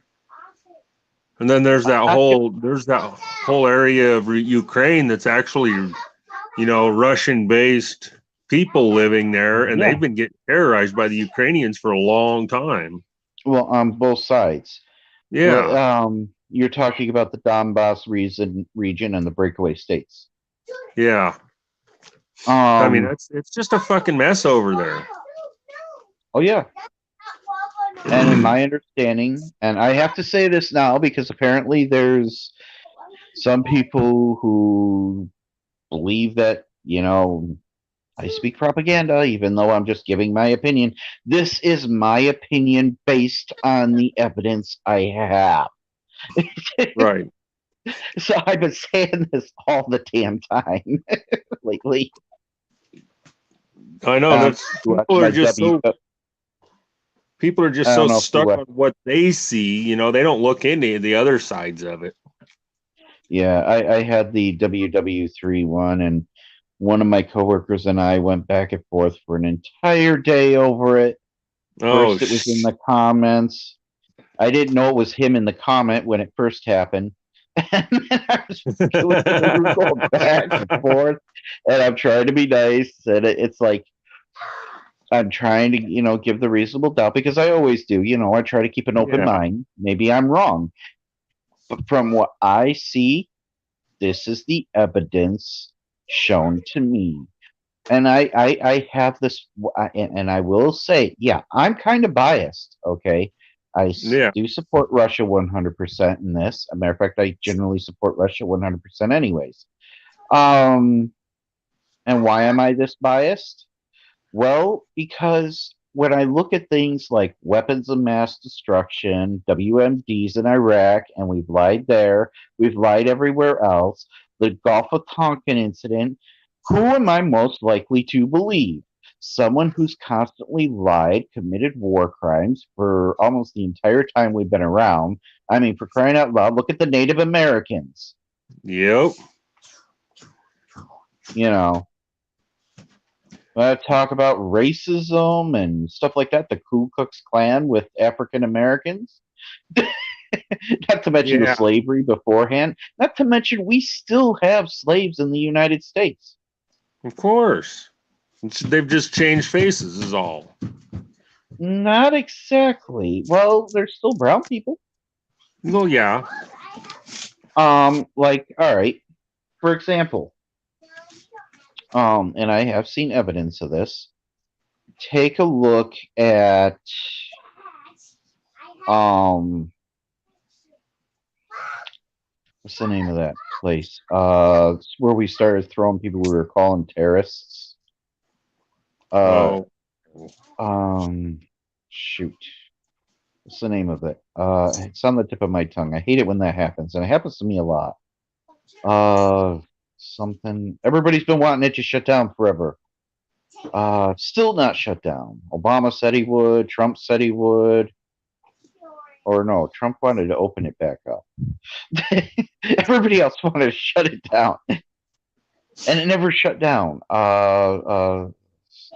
And then there's that whole area of Ukraine that's actually, Russian-based people living there, and they've been getting terrorized by the Ukrainians for a long time. Well, on both sides. Yeah. You're talking about the Donbass region and the breakaway states. Yeah. I mean, it's just a fucking mess over there. Oh, yeah. And in my understanding, and I have to say this now because apparently there's some people who believe that, I speak propaganda, even though I'm just giving my opinion. This is my opinion based on the evidence I have. Right. So I've been saying this all the damn time lately. I know people are just so stuck on what they see. They don't look into the other sides of it. Yeah, I had the WW3 one, and one of my coworkers and I went back and forth for an entire day over it. First, it was in the comments. I didn't know it was him in the comment when it first happened. And then we were going back and forth, and I'm trying to be nice, and it's like I'm trying to, give the reasonable doubt because I always do. I try to keep an open mind. Maybe I'm wrong, but from what I see, this is the evidence shown to me. And I have this, and I will say, yeah, I'm kind of biased, okay? I do support Russia 100% in this. As a matter of fact, I generally support Russia 100% anyways. And why am I this biased? Well, because when I look at things like weapons of mass destruction, WMDs in Iraq, and we've lied there, we've lied everywhere else, the Gulf of Tonkin incident, who am I most likely to believe? Someone who's constantly lied, committed war crimes for almost the entire time we've been around. I mean, for crying out loud, look at the Native Americans. Yep. Talk about racism and stuff like that, the Ku Klux Klan with African Americans. Not to mention the slavery beforehand. Not to mention we still have slaves in the United States. Of course. They've just changed faces is all. Not exactly. Well, there's still brown people. Well, yeah. All right. For example, and I have seen evidence of this. Take a look at what's the name of that place? It's where we started throwing people we were calling terrorists. Shoot. What's the name of it? It's on the tip of my tongue. I hate it when that happens, and it happens to me a lot. Something. Everybody's been wanting it to shut down forever. Still not shut down. Obama said he would. Trump said he would. Or no, Trump wanted to open it back up. Everybody else wanted to shut it down. And it never shut down.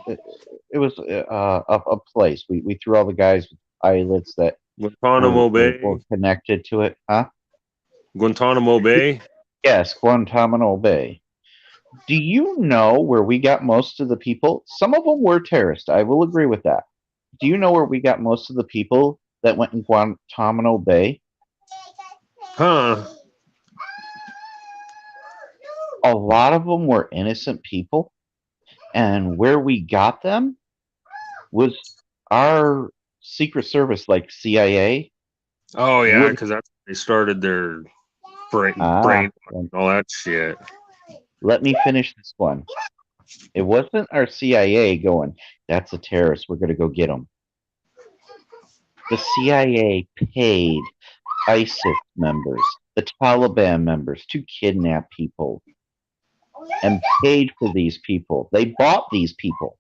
It was a place. We threw all the guys with pilots that were connected to it. Huh? Guantanamo Bay? Yes, Guantanamo Bay. Do you know where we got most of the people? Some of them were terrorists. I will agree with that. Do you know where we got most of the people that went in Guantanamo Bay? Huh. A lot of them were innocent people. And where we got them was our Secret Service, like CIA. Oh, yeah, because that's when they started their brain and all that shit. Let me finish this one. It wasn't our CIA going, that's a terrorist, we're going to go get him. the CIA paid ISIS members, the Taliban members to kidnap people and paid for these people. They bought these people.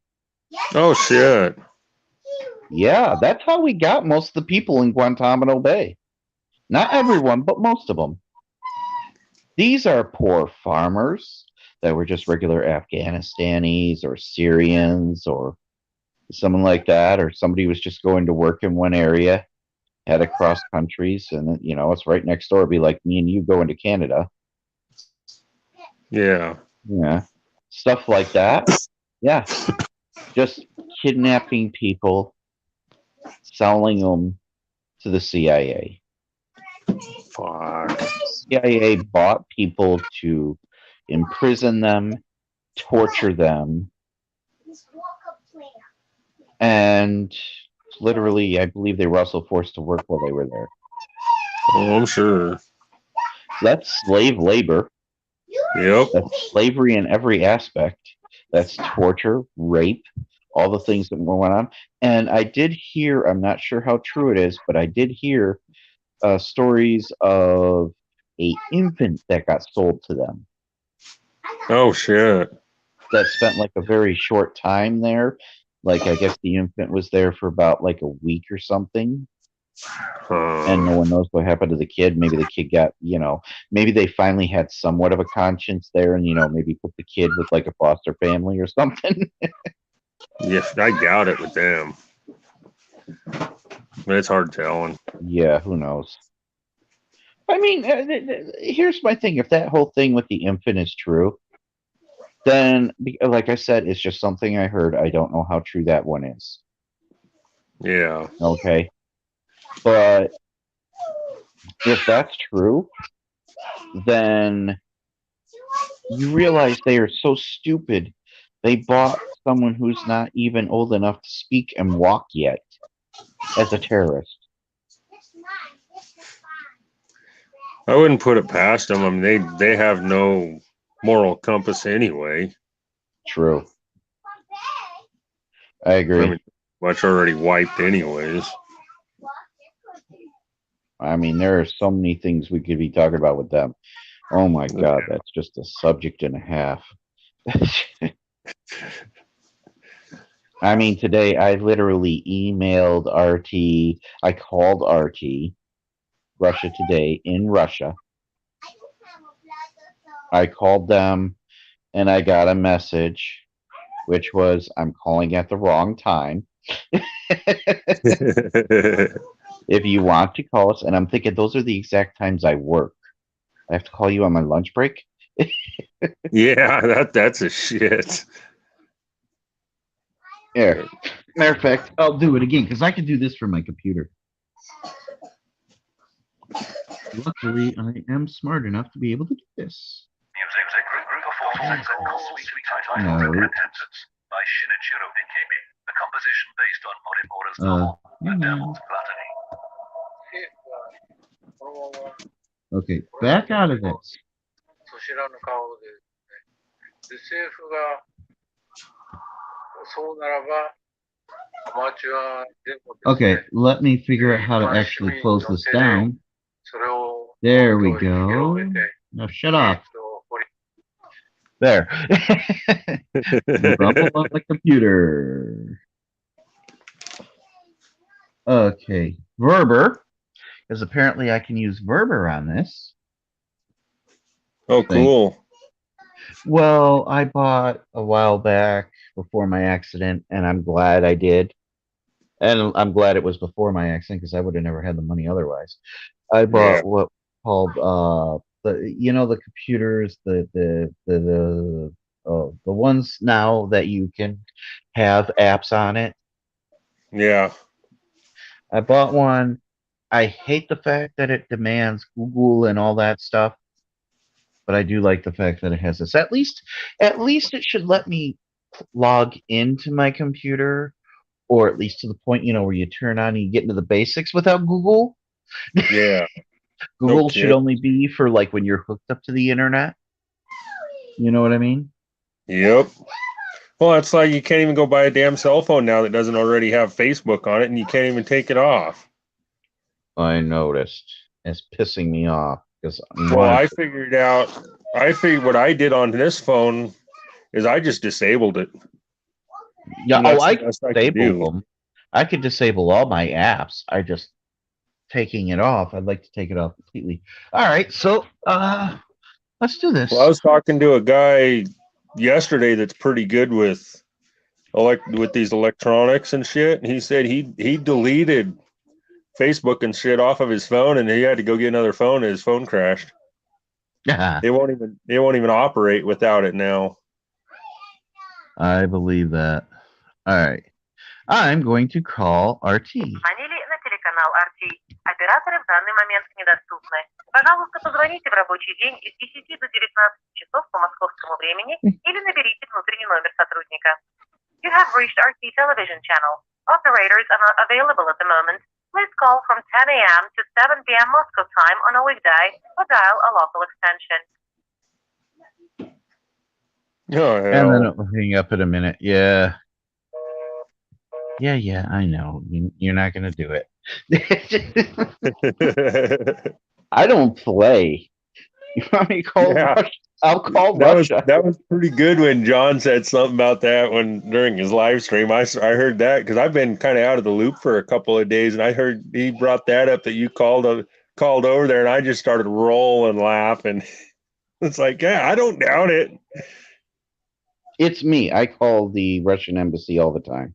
Oh, shit. Yeah, that's how we got most of the people in Guantanamo Bay. Not everyone, but most of them. These are poor farmers that were just regular Afghanistanis or Syrians or someone like that, or somebody was just going to work in one area, had to cross countries, and it's right next door. It'd be like me and you going to Canada. Yeah. Yeah. Stuff like that. Yeah. Just kidnapping people, selling them to the CIA. Fuck. CIA bought people to imprison them, torture them, and literally, I believe they were also forced to work while they were there. Oh, I'm sure. That's slave labor. Yep. That's slavery in every aspect. That's torture, rape, all the things that went on. And I did hear, I'm not sure how true it is, but I did hear stories of a infant that got sold to them. Oh, shit. That spent like a very short time there. Like, I guess the infant was there for about like a week or something. And no one knows what happened to the kid. Maybe the kid got, maybe they finally had somewhat of a conscience there and, maybe put the kid with like a foster family or something. Yeah, I doubt it with them. But it's hard telling. Yeah, who knows? I mean, here's my thing. If that whole thing with the infant is true, then, like I said, it's just something I heard. I don't know how true that one is. Yeah. Okay. But if that's true, then you realize they are so stupid. They bought someone who's not even old enough to speak and walk yet as a terrorist. I wouldn't put it past them. I mean, they have no moral compass anyway. True. I agree. I mean, much already wiped anyways. I mean, there are so many things we could be talking about with them. Oh my God, that's just a subject and a half. I mean, today I literally emailed RT. I called RT, Russia Today in Russia. I called them and I got a message, which was, I'm calling at the wrong time. If you want to call us, and I'm thinking those are the exact times I work. I have to call you on my lunch break. Yeah, that's a shit. Yeah. Matter of fact, I'll do it again because I can do this from my computer. Luckily, I am smart enough to be able to do this. No. By Shinichiro Ikemi, the composition based on Morimoto's novel, The Devil's Gluttony. Okay, back out of this. Okay, let me figure out how to actually close this down. There we go. Now shut up. There. Rumble on the computer. Okay, Verber, because apparently I can use Verber on this. Oh, cool. Well, I bought a while back before my accident, and I'm glad I did. And I'm glad it was before my accident because I would have never had the money otherwise. I bought what called the computers, the ones now that you can have apps on it. Yeah. I bought one. I hate the fact that it demands Google and all that stuff, but I do like the fact that it has this. At least it should let me log into my computer, or at least to the point, where you turn on and you get into the basics without Google. Yeah. Google should only be for like when you're hooked up to the internet. You know what I mean? Yep. Well, it's like you can't even go buy a damn cell phone now that doesn't already have Facebook on it, and you can't even take it off. I noticed. It's pissing me off because Well, I figured what I did on this phone is I just disabled it. Yeah. And Oh, that's I the could best I could disable do. them. I could disable all my apps. I just taking it off. I'd like to take it off completely. All right. So, let's do this. Well, I was talking to a guy yesterday that's pretty good with these electronics and shit. And he said he deleted Facebook and shit off of his phone, and he had to go get another phone. And his phone crashed. Yeah. It won't even operate without it now. I believe that. All right. I'm going to call RT. Звонили на телеканал RT. Операторы в данный момент недоступны. Пожалуйста, позвоните в рабочий день с 10 до 19 часов по московскому времени или наберите внутренний номер сотрудника. You have reached RT television channel. Operators are not available at the moment. Please call from 10 a.m. to 7 p.m. Moscow time on a weekday or dial a local extension. Oh, hell. And then it'll hang up in a minute. Yeah. Yeah, I know. You're not going to do it. I don't play. You want me to call Russia? I'll call Russia. That was pretty good when John said something about that during his live stream. I heard that because I've been kind of out of the loop for a couple of days, and I heard he brought that up that you called over there, and I just started rolling laughing. It's like, yeah, I don't doubt it. It's me. I call the Russian embassy all the time.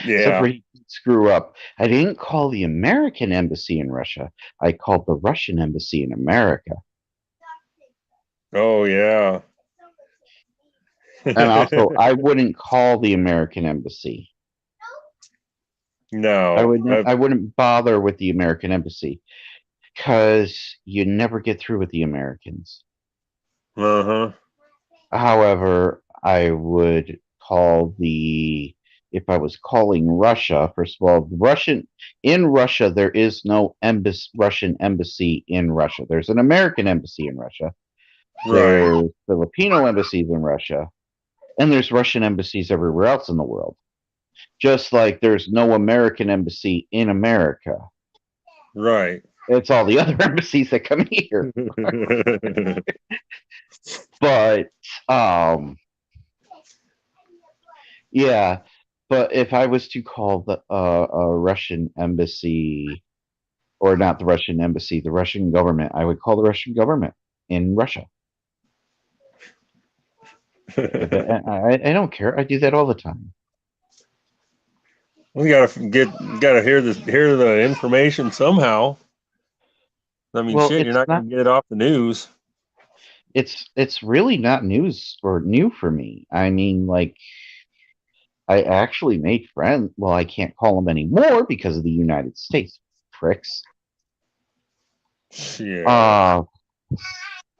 Yeah. Except for he screw up. I didn't call the American embassy in Russia. I called the Russian embassy in America. Oh, yeah. And also, I wouldn't call the American embassy. No. I wouldn't bother with the American embassy because you never get through with the Americans. Uh-huh. However, I would call if I was calling Russia, first of all, in Russia, there is no Russian embassy in Russia. There's an American embassy in Russia. Right. There's Filipino embassies in Russia. And there's Russian embassies everywhere else in the world. Just like there's no American embassy in America. Right. It's all the other embassies that come here. But, yeah. But if I was to call the Russian embassy, or not the Russian embassy, the Russian government, I would call the Russian government in Russia. I don't care. I do that all the time. We gotta hear the information somehow. I mean, Well, shit, you're not gonna get it off the news. It's really not news or new for me. I mean, like, I actually made friends. Well, I can't call them anymore because of the United States, pricks. Yeah.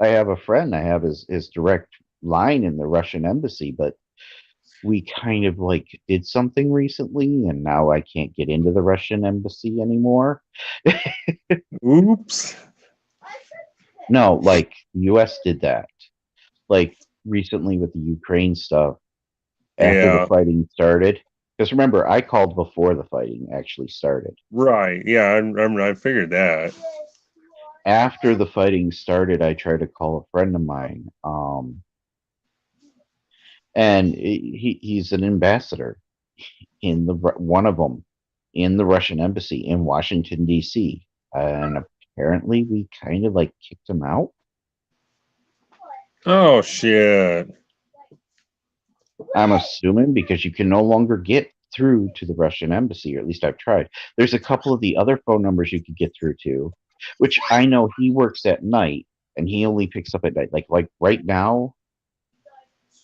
I have a friend. I have his direct line in the Russian embassy, but we kind of like did something recently, and now I can't get into the Russian embassy anymore. Oops. No, like the U.S. did that, like recently with the Ukraine stuff. After the fighting started, because remember, I called before the fighting actually started. Right. Yeah, I figured that. After the fighting started, I tried to call a friend of mine, and he's an ambassador in one of them in the Russian embassy in Washington D.C. And apparently, we kind of like kicked him out. Oh shit! I'm assuming because you can no longer get through to the Russian embassy, or at least I've tried. There's a couple of the other phone numbers you could get through to, which I know he works at night and he only picks up at night. Like right now,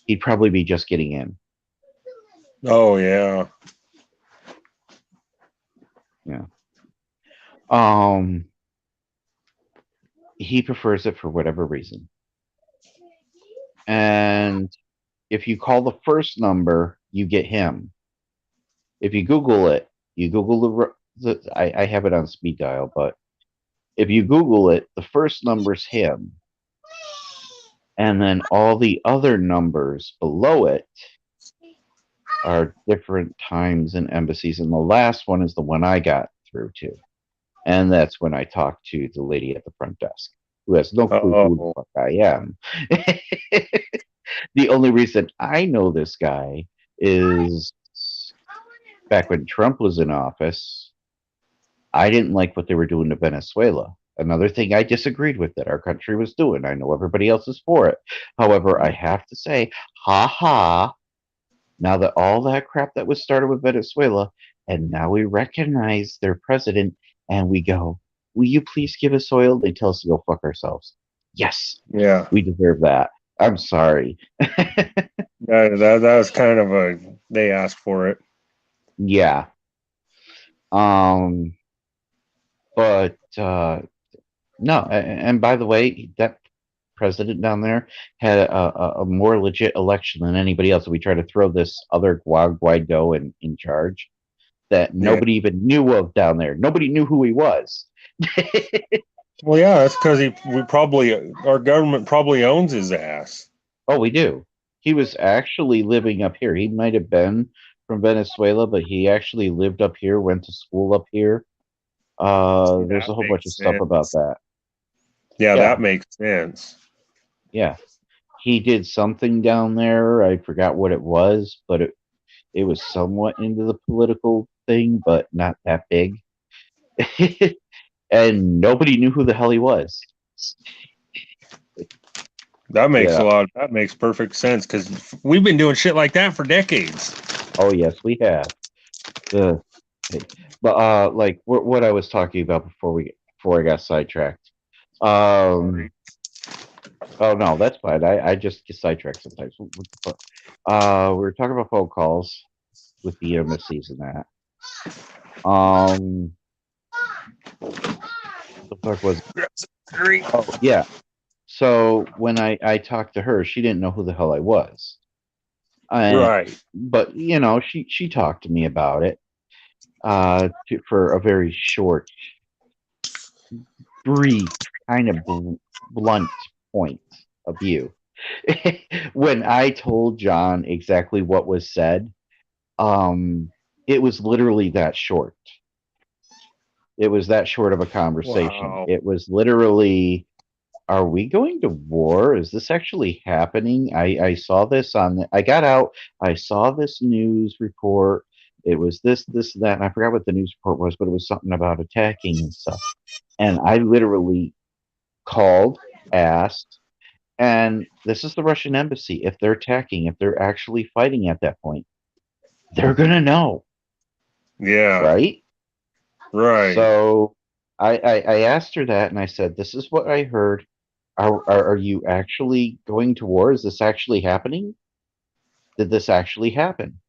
he'd probably be just getting in. Oh yeah. Yeah. He prefers it for whatever reason. And if you call the first number, you get him. If you Google it, you Google I have it on speed dial, but if you Google it, the first number's him. And then all the other numbers below it are different times and embassies. And the last one is the one I got through to. And that's when I talked to the lady at the front desk, who has no clue who the fuck I am. The only reason I know this guy is back when Trump was in office, I didn't like what they were doing to Venezuela. Another thing I disagreed with that our country was doing. I know everybody else is for it. However, I have to say, ha ha, now that all that crap that was started with Venezuela, and now we recognize their president and we go, will you please give us oil? They tell us to go fuck ourselves. Yes. Yeah. We deserve that. I'm sorry. That was kind of they asked for it. Yeah. But no, and by the way, that president down there had a more legit election than anybody else. We try to throw this other Guaido in charge that nobody even knew of down there. Nobody knew who he was. Well, yeah, that's because our government probably owns his ass. Oh, we do. He was actually living up here. He might have been from Venezuela, but he actually lived up here, went to school up here. There's a whole bunch of stuff about that. Yeah, that makes sense. Yeah. He did something down there. I forgot what it was, but it was somewhat into the political thing, but not that big. And nobody knew who the hell he was. That makes perfect sense because we've been doing shit like that for decades. Oh yes, we have. But like what I was talking about before I got sidetracked. Oh no, that's fine. I just get sidetracked sometimes. What the fuck? We were talking about phone calls with the embassies and that. The fuck was it? Oh yeah. So when I talked to her, she didn't know who the hell I was. Right. But you know, she talked to me about it for a very short, brief, kind of blunt point of view. When I told John exactly what was said, it was literally that short. It was that short of a conversation. Wow. It was literally, are we going to war? Is this actually happening? I saw this I got out, I saw this news report. It was this, that, and I forgot what the news report was, but it was something about attacking and stuff. And I literally called, asked, and this is the Russian embassy. If they're attacking, if they're actually fighting at that point, they're going to know. Yeah. Right? Right. So I asked her that, and I said, this is what I heard. Are you actually going to war? Is this actually happening? Did this actually happen?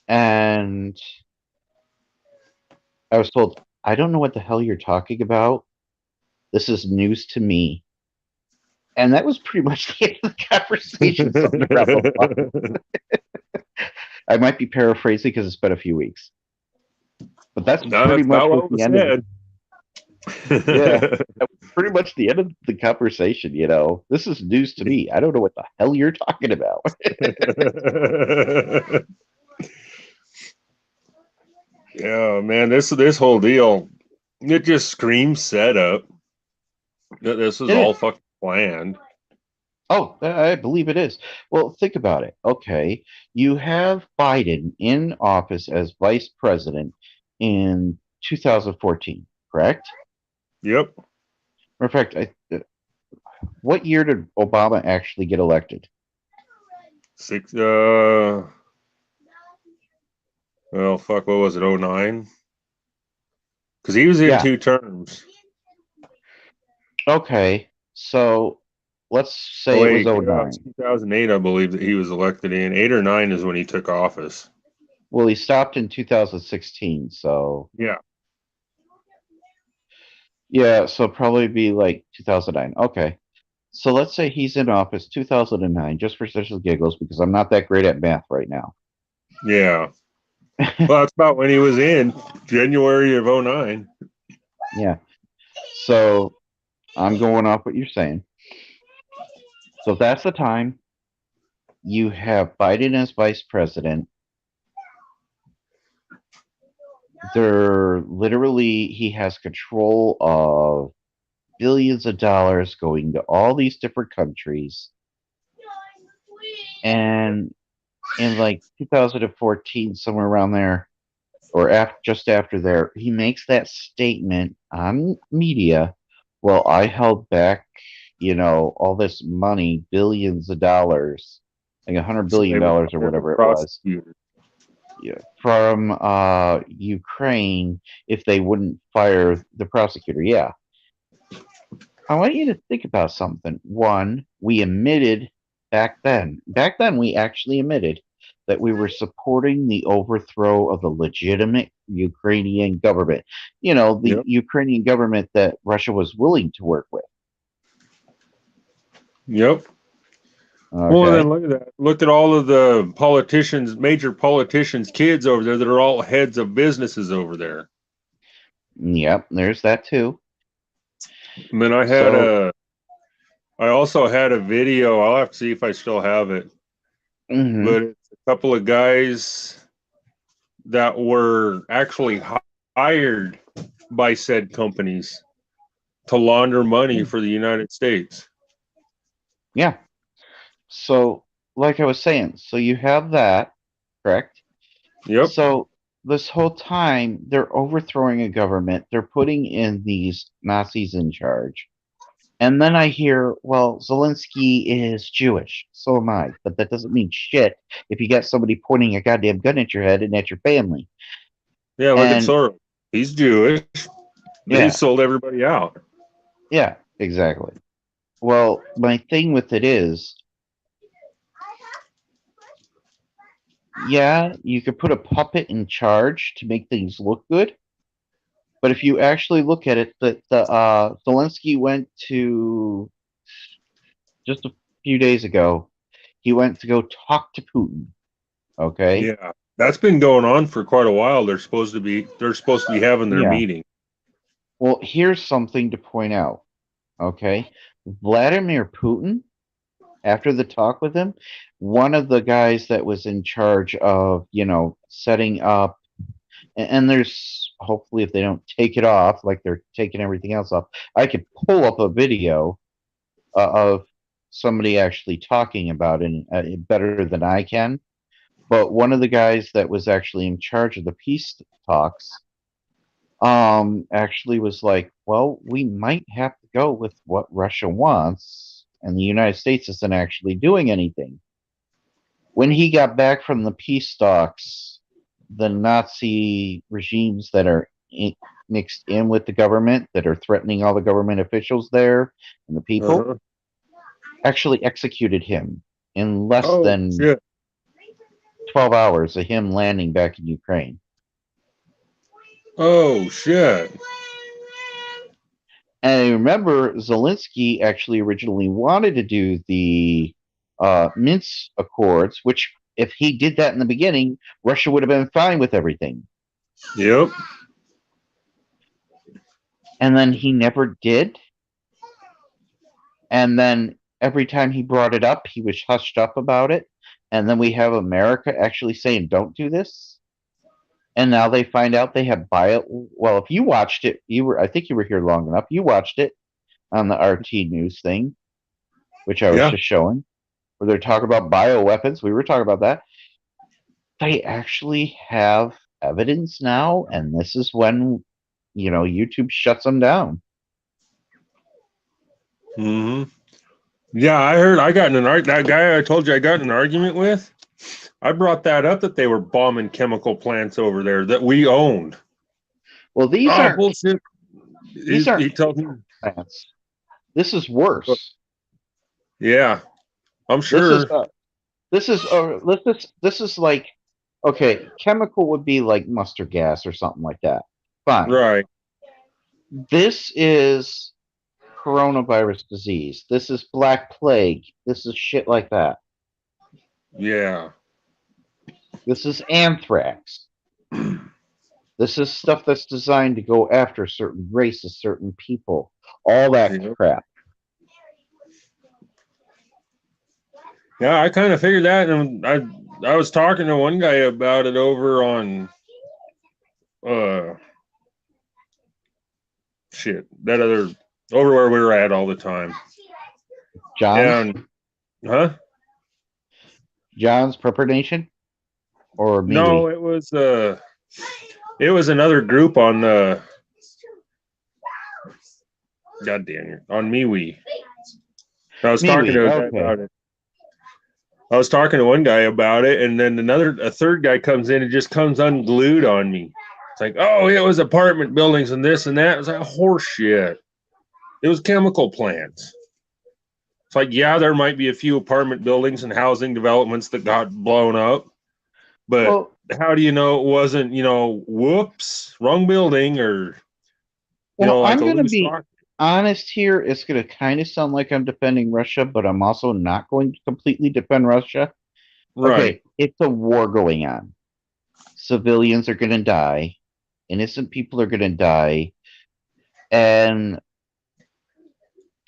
And I was told, I don't know what the hell you're talking about. This is news to me. And that was pretty much the end of the conversation. Something to wrap up. I might be paraphrasing because it's been a few weeks. But that's pretty much what the end of it. Yeah, that was pretty much the end of the conversation. You know, this is news to me. I don't know what the hell you're talking about. Yeah, man, this whole deal, it just screams setup. This is all fucking planned. Oh, I believe it is. Well, think about it. Okay, you have Biden in office as vice president in 2014, correct? Yep. In fact, what year did Obama actually get elected? Well, fuck, what was it, 09? Because he was in 2 terms. Okay, so let's say it was 09. 2008, I believe that he was elected in. 8 or 9 is when he took office. Well, he stopped in 2016, so... Yeah. Yeah, so probably be like 2009. Okay. So let's say he's in office 2009, just for such as giggles, because I'm not that great at math right now. Yeah. Well, that's about when he was in, January of 09. Yeah. So I'm going off what you're saying. So that's the time. You have Biden as vice president. They're literally, he has control of billions of dollars going to all these different countries. And in like 2014, somewhere around there, or just after there, he makes that statement on media. Well, I held back, all this money, billions of dollars, like $100 So they billion would or hire the whatever it was, prosecutor. from Ukraine if they wouldn't fire the prosecutor. Yeah. I want you to think about something. One, we admitted back then we actually admitted that we were supporting the overthrow of the legitimate Ukrainian government. The Yep. Ukrainian government that Russia was willing to work with. Yep. Okay. Well, then look at that. Look at all of the politicians, major politicians' kids over there that are all heads of businesses over there. Yep, there's that too. And then I also had a video. I'll have to see if I still have it. Mm-hmm. But it's a couple of guys that were actually hired by said companies to launder money for the United States. Yeah. So, like I was saying, so you have that, correct? Yep. So this whole time they're overthrowing a government. They're putting in these Nazis in charge. And then I hear, well, Zelensky is Jewish. So am I. But that doesn't mean shit if you got somebody pointing a goddamn gun at your head and at your family. Yeah, look at Soros. He's Jewish. They Yeah. sold everybody out. Yeah, exactly. Well, my thing with it is, yeah, you could put a puppet in charge to make things look good. But if you actually look at it, Zelensky went to, just a few days ago, he went to go talk to Putin. Okay. Yeah, that's been going on for quite a while. They're supposed to be having their meeting. Well, here's something to point out. Okay, Vladimir Putin, after the talk with him, one of the guys that was in charge of, setting up, and there's, hopefully if they don't take it off like they're taking everything else off, I could pull up a video of somebody actually talking about it better than I can. But one of the guys that was actually in charge of the peace talks actually was like, well, we might have to go with what Russia wants, and the United States isn't actually doing anything. When he got back from the peace talks, the Nazi regimes that are mixed in with the government, that are threatening all the government officials there and the people, actually executed him in less than 12 hours of him landing back in Ukraine. Oh, shit. And I remember Zelensky actually originally wanted to do the Minsk Accords, which, if he did that in the beginning, Russia would have been fine with everything. Yep. And then he never did. And then every time he brought it up, he was hushed up about it. And then we have America actually saying, don't do this. And now they find out they have well, if you watched it, I think you were here long enough. You watched it on the RT News thing, which I was just showing, where they're talking about bioweapons. We were talking about that. They actually have evidence now, and this is when, YouTube shuts them down. Mm-hmm. Yeah, I heard. I got in that guy I told you I got in an argument with. I brought that up, that they were bombing chemical plants over there that we owned. Well, these aren't bullshit. He told me plants. This is worse. Yeah, I'm sure. This is like, okay, chemical would be like mustard gas or something like that. Fine. Right. This is coronavirus disease. This is black plague. This is shit like that. Yeah. This is anthrax. This is stuff that's designed to go after certain races, certain people, all that crap. Yeah, I kind of figured that, and I was talking to one guy about it over on shit, that other over where we were at all the time. John's? And, huh? John's Prepper Nation? Or MeWe? No, it was another group on God damn it, on MeWe. I was talking to a guy about it. I was talking to one guy about it, and then a third guy comes in and just comes unglued on me. It's like, oh, it was apartment buildings and this and that. It was like horse shit. It was chemical plants. It's like, yeah, there might be a few apartment buildings and housing developments that got blown up, but how do you know it wasn't, whoops, wrong building, or like I'm a going to loose be rock? honest here. It's going to kind of sound like I'm defending Russia, but I'm also not going to completely defend Russia. Right. Okay, it's a war going on. Civilians are going to die. Innocent people are going to die. And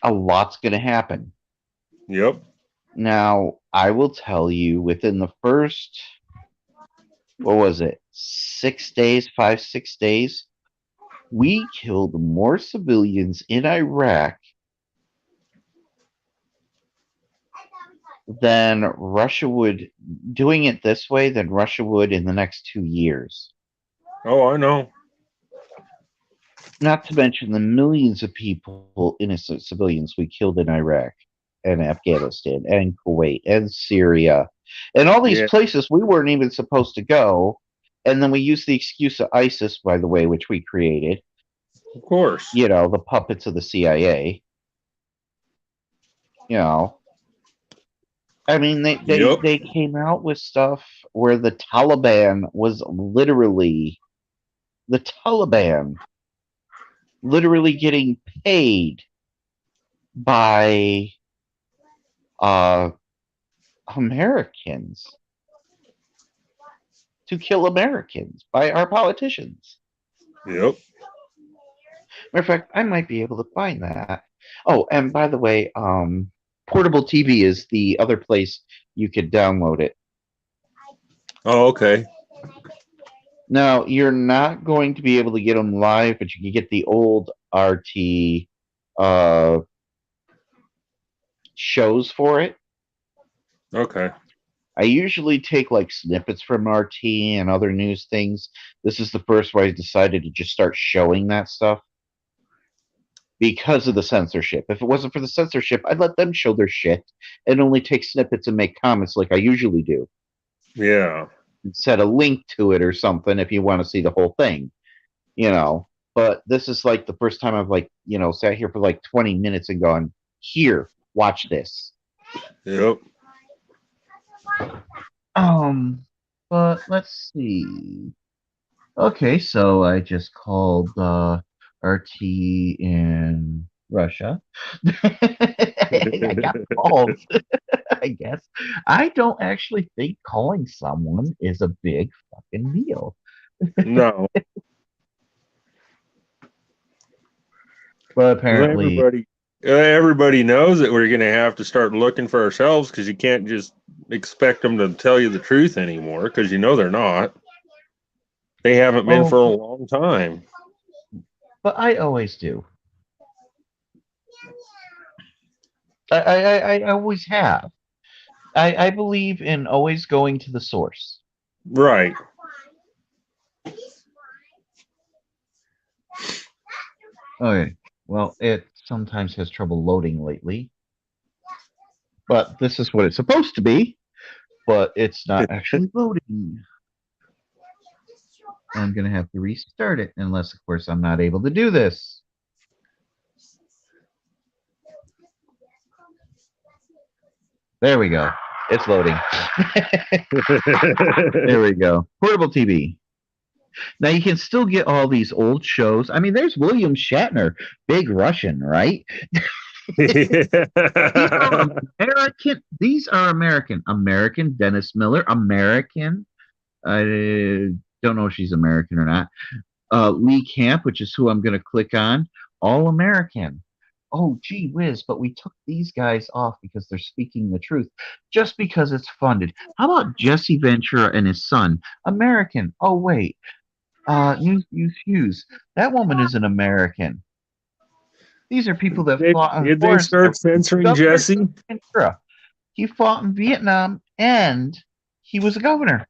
a lot's going to happen. Yep. Now, I will tell you, within the first, what was it, 6 days, 5-6 days, we killed more civilians in Iraq than Russia would, doing it this way, than Russia would in the next 2 years. Oh, I know. Not to mention the millions of people, innocent civilians, we killed in Iraq and Afghanistan and Kuwait and Syria and all these places we weren't even supposed to go. And then we used the excuse of ISIS, by the way, which we created. Of course. The puppets of the CIA. I mean, they came out with stuff where the Taliban was literally getting paid by Americans to kill Americans by our politicians. Yep. Matter of fact, I might be able to find that. Oh, and by the way, Portable TV is the other place you could download it. Oh, okay. Now, you're not going to be able to get them live, but you can get the old RT shows for it. Okay. I usually take snippets from RT and other news things. This is the first where I decided to just start showing that stuff because of the censorship. If it wasn't for the censorship, I'd let them show their shit and only take snippets and make comments like I usually do. Yeah. And set a link to it or something if you want to see the whole thing. But this is the first time I've sat here for 20 minutes and gone, here, watch this. Yep. But let's see. Okay, so I just called RT in Russia. I got called, I guess. I don't actually think calling someone is a big fucking deal. No. But apparently everybody knows that we're going to have to start looking for ourselves because you can't just expect them to tell you the truth anymore because they're not. They haven't been for a long time. But I always do. I always have. I believe in always going to the source. Right. Okay. Well, it sometimes has trouble loading lately. But this is what it's supposed to be. But it's not actually loading. I'm going to have to restart it unless, of course, I'm not able to do this. There we go. It's loading. There we go. Portable TV. Now you can still get all these old shows. I mean, there's William Shatner, big Russian, right? These are American. American. Dennis Miller, American. I don't know if she's American or not. Lee Camp, which is who I'm going to click on, all American. Oh, gee whiz, but we took these guys off because they're speaking the truth, just because it's funded. How about Jesse Ventura and his son? American. Oh, wait. News Hughes. That woman is an American. These are people that fought on Did they wars. start censoring Governor Jesse? Ventura. He fought in Vietnam, and he was a governor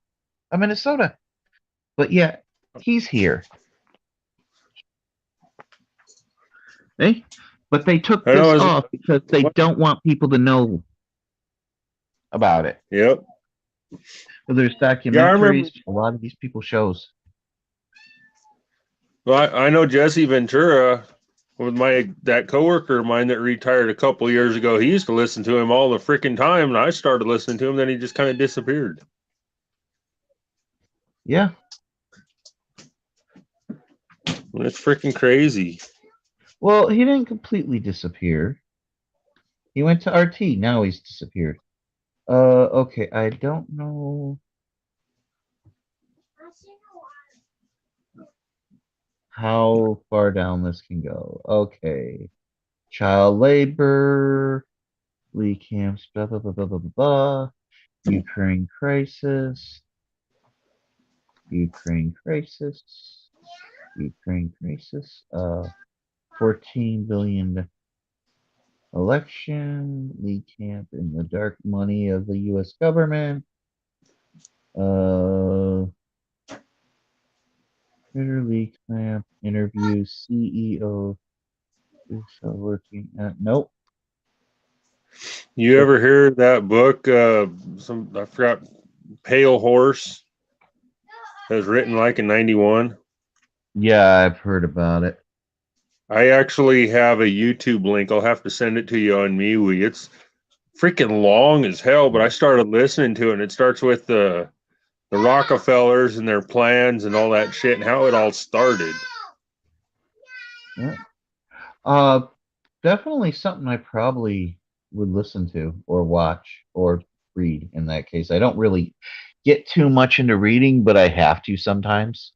of Minnesota. But yet, he's here. Eh? But they took this off because they don't want people to know about it. Yep. So there's documentaries, a lot of these people shows. Well, I know Jesse Ventura with that coworker of mine that retired a couple years ago. He used to listen to him all the freaking time, and I started listening to him. Then he just kind of disappeared. Yeah. It's freaking crazy. Well, he didn't completely disappear. He went to RT. Now he's disappeared. Okay, I don't know how far down this can go. Okay. Child labor, Lee camps, blah, blah, blah, blah, blah, blah. Ukraine crisis. Ukraine crisis. 14 billion election. Lee camp in the dark money of the U.S. government. Lee camp interview CEO. Working at nope. You ever hear that book? I forgot. Pale Horse. That was written like in '91. Yeah, I've heard about it. I actually have a YouTube link. I'll have to send it to you on MeWe. It's freaking long as hell, but I started listening to it, and it starts with the Rockefellers and their plans and all that shit and how it all started. Definitely something I probably would listen to or watch or read in that case. I don't really get too much into reading, but I have to sometimes.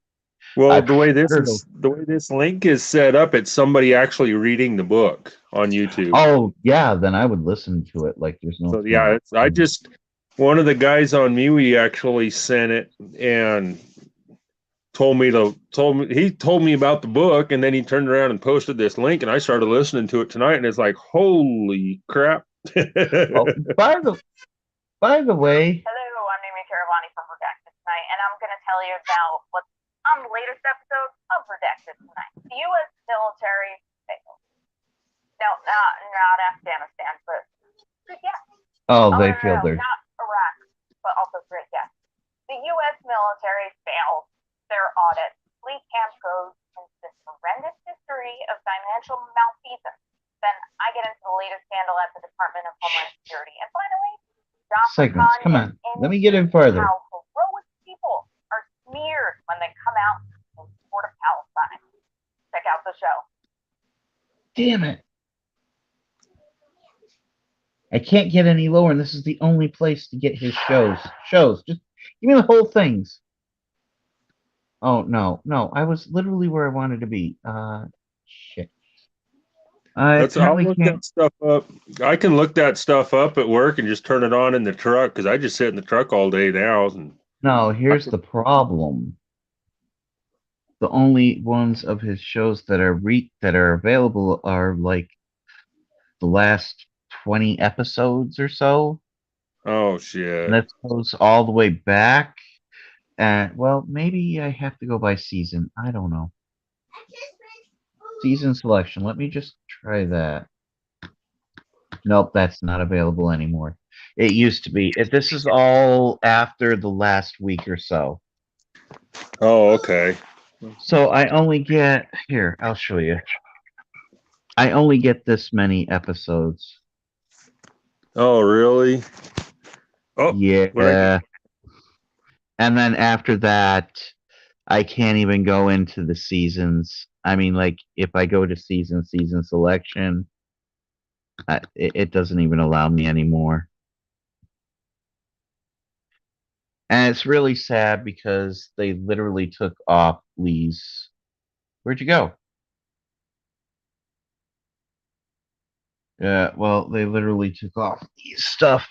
Well, the way this link is set up, it's somebody actually reading the book on YouTube. Oh yeah, then I would listen to it like there's no. So yeah, one of the guys on MeWe actually sent it and told me about the book, and then he turned around and posted this link, and I started listening to it tonight, and it's like, holy crap! Well, by the way. Hello, I'm Naomi Caravani from Redacted Tonight, and I'm going to tell you about what's on the latest episode of Redacted Tonight. The U.S. military failed. No, not Afghanistan, but yeah. Oh, they failed there. Not Iraq, but also Great, yes. The U.S. military failed their audit. Lee camp goes into this horrendous history of financial malfeasance. Then I get into the latest scandal at the Department of Homeland Security. And finally, Segments. Come on. Let me get in further. how heroic people are smeared when they come out in support of Palestine. Check out the show. Damn it. I can't get any lower, and this is the only place to get his shows. Just give me the whole things. Oh, no. I was literally where I wanted to be. Shit. I'll look that stuff up. I can look that stuff up at work and just turn it on in the truck because I just sit in the truck all day now. No, here's the problem. The only ones of his shows that are available are like the last 20 episodes or so. Oh shit! And that goes all the way back. And well, maybe I have to go by season. I don't know. Season selection. Let me just try that. Nope, that's not available anymore. It used to be. This is all after the last week or so. Oh, okay. So I only get here. I'll show you. I only get this many episodes. Oh, really? Oh, yeah. And then after that, I can't even go into the seasons. I mean, like, if I go to season selection, it doesn't even allow me anymore. And it's really sad because they literally took off Lee's. Where'd you go? Yeah, well, they literally took off Lee's stuff.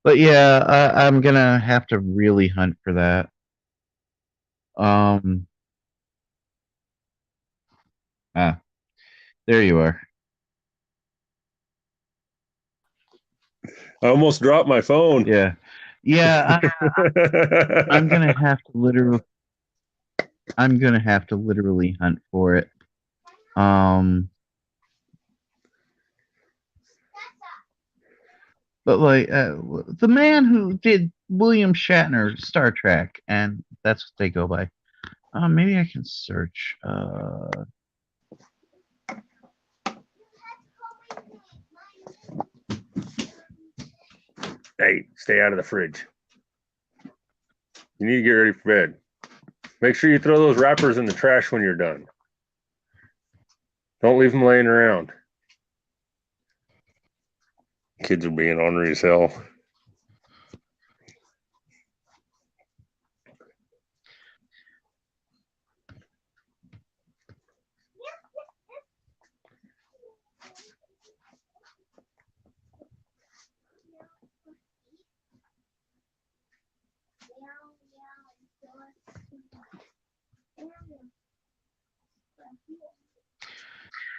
But yeah, I'm gonna have to really hunt for that. There you are. I almost dropped my phone. Yeah. I'm gonna have to literally hunt for it. But like the man who did William Shatner Star Trek, and that's what they go by. Maybe I can search. Hey, stay out of the fridge. You need to get ready for bed. Make sure you throw those wrappers in the trash when you're done. Don't leave them laying around. Kids are being ornery as hell.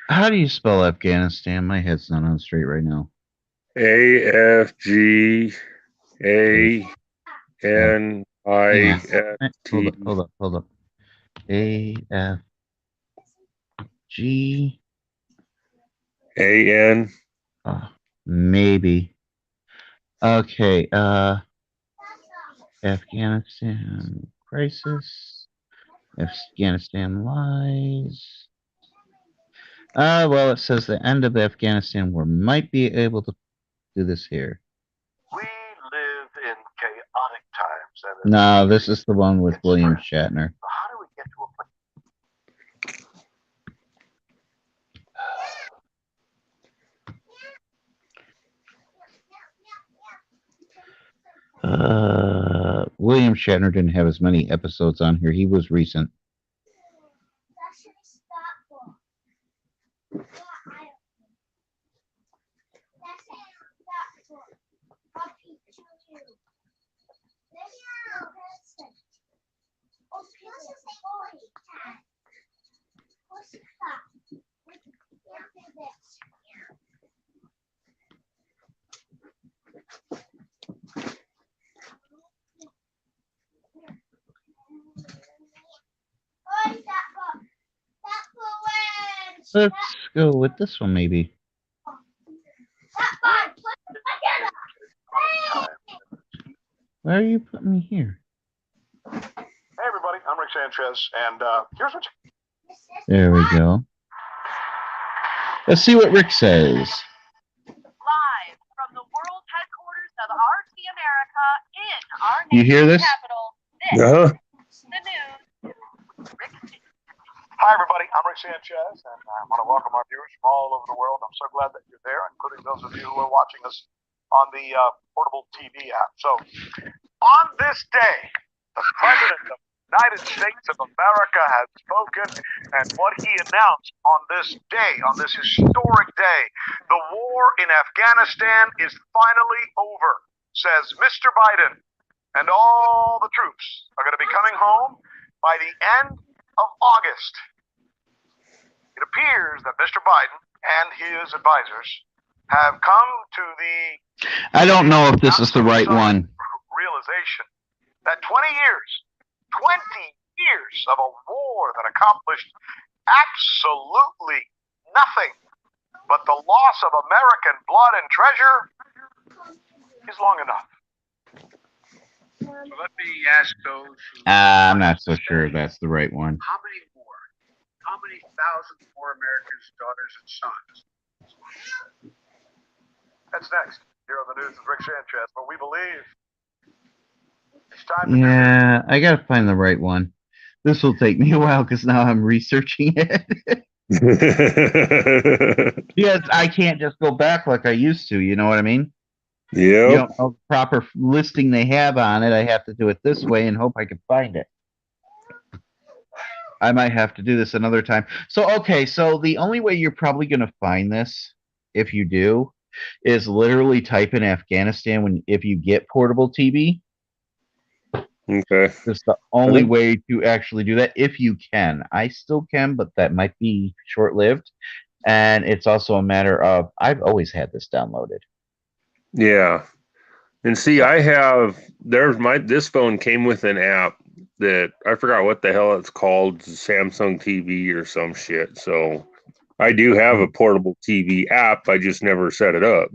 How do you spell Afghanistan? My head's not on straight right now. AFGANIST. Hold up. AFG AN. Maybe. Okay. Afghanistan crisis. Afghanistan lies. Well, it says the end of the Afghanistan war might be able to do this here. We live in chaotic times. And No, this is the one with William Shatner. how do we get to a place? William Shatner didn't have as many episodes on here. He was recent. Let's go with this one, maybe. Why are you putting me here? Hey, everybody, I'm Rick Sanchez, and here's what you... There we go. Let's see what Rick says. Live from the world headquarters of RT America in our You hear this? capital, this is the news. Hi, everybody. I'm Rick Sanchez, and I want to welcome our viewers from all over the world. I'm so glad that you're there, including those of you who are watching us on the portable TV app. So, on this day, the President of the United States of America has spoken, and what he announced on this day, on this historic day, the war in Afghanistan is finally over, says Mr. Biden, and all the troops are going to be coming home by the end of August. It appears that Mr. Biden and his advisors have come to the... I don't know if this is the right one. ...realization that 20 years of a war that accomplished absolutely nothing but the loss of American blood and treasure is long enough. So let me ask those who... I'm not so sure that's the right one. How many more? How many thousands more Americans' daughters and sons? That's next here on the news with Rick Sanchez, but we believe it's time to... Yeah, I gotta find the right one. This will take me a while because now I'm researching it. Yes, I can't just go back like I used to. You know what I mean? Yeah. You don't know the proper listing they have on it. I have to do it this way and hope I can find it. I might have to do this another time. So, okay, so the only way you're probably going to find this, if you do, is literally type in Afghanistan if you get portable TV. Okay. It's the only way to actually do that if you can. I still can, but that might be short lived. And it's also a matter of I've always had this downloaded. Yeah. And see, this phone came with an app that I forgot what the hell it's called, Samsung TV or some shit. So I do have a portable TV app. I just never set it up.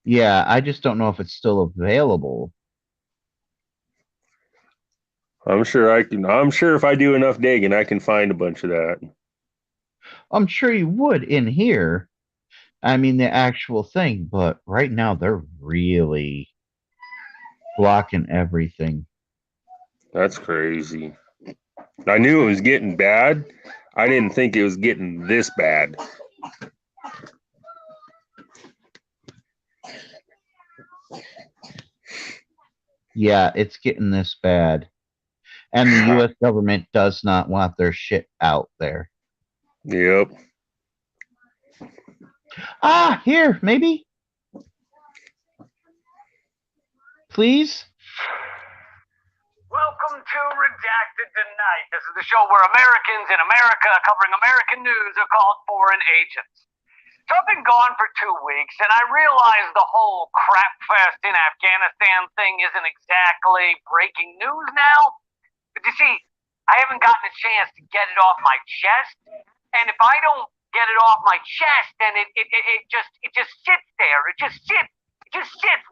Yeah, I just don't know if it's still available. I'm sure if I do enough digging, I can find a bunch of that. I'm sure you would in here. I mean, the actual thing, but right now they're really blocking everything. That's crazy. I knew it was getting bad. I didn't think it was getting this bad. Yeah, it's getting this bad. And the U.S. government does not want their shit out there. Yep. Ah, here, maybe? Please? Welcome to Redacted Tonight. This is the show where Americans in America covering American news are called foreign agents. So I've been gone for 2 weeks, and I realize the whole crap fest in Afghanistan thing isn't exactly breaking news now. But you see, I haven't gotten a chance to get it off my chest, and if I don't get it off my chest, then it just sits there. It just sits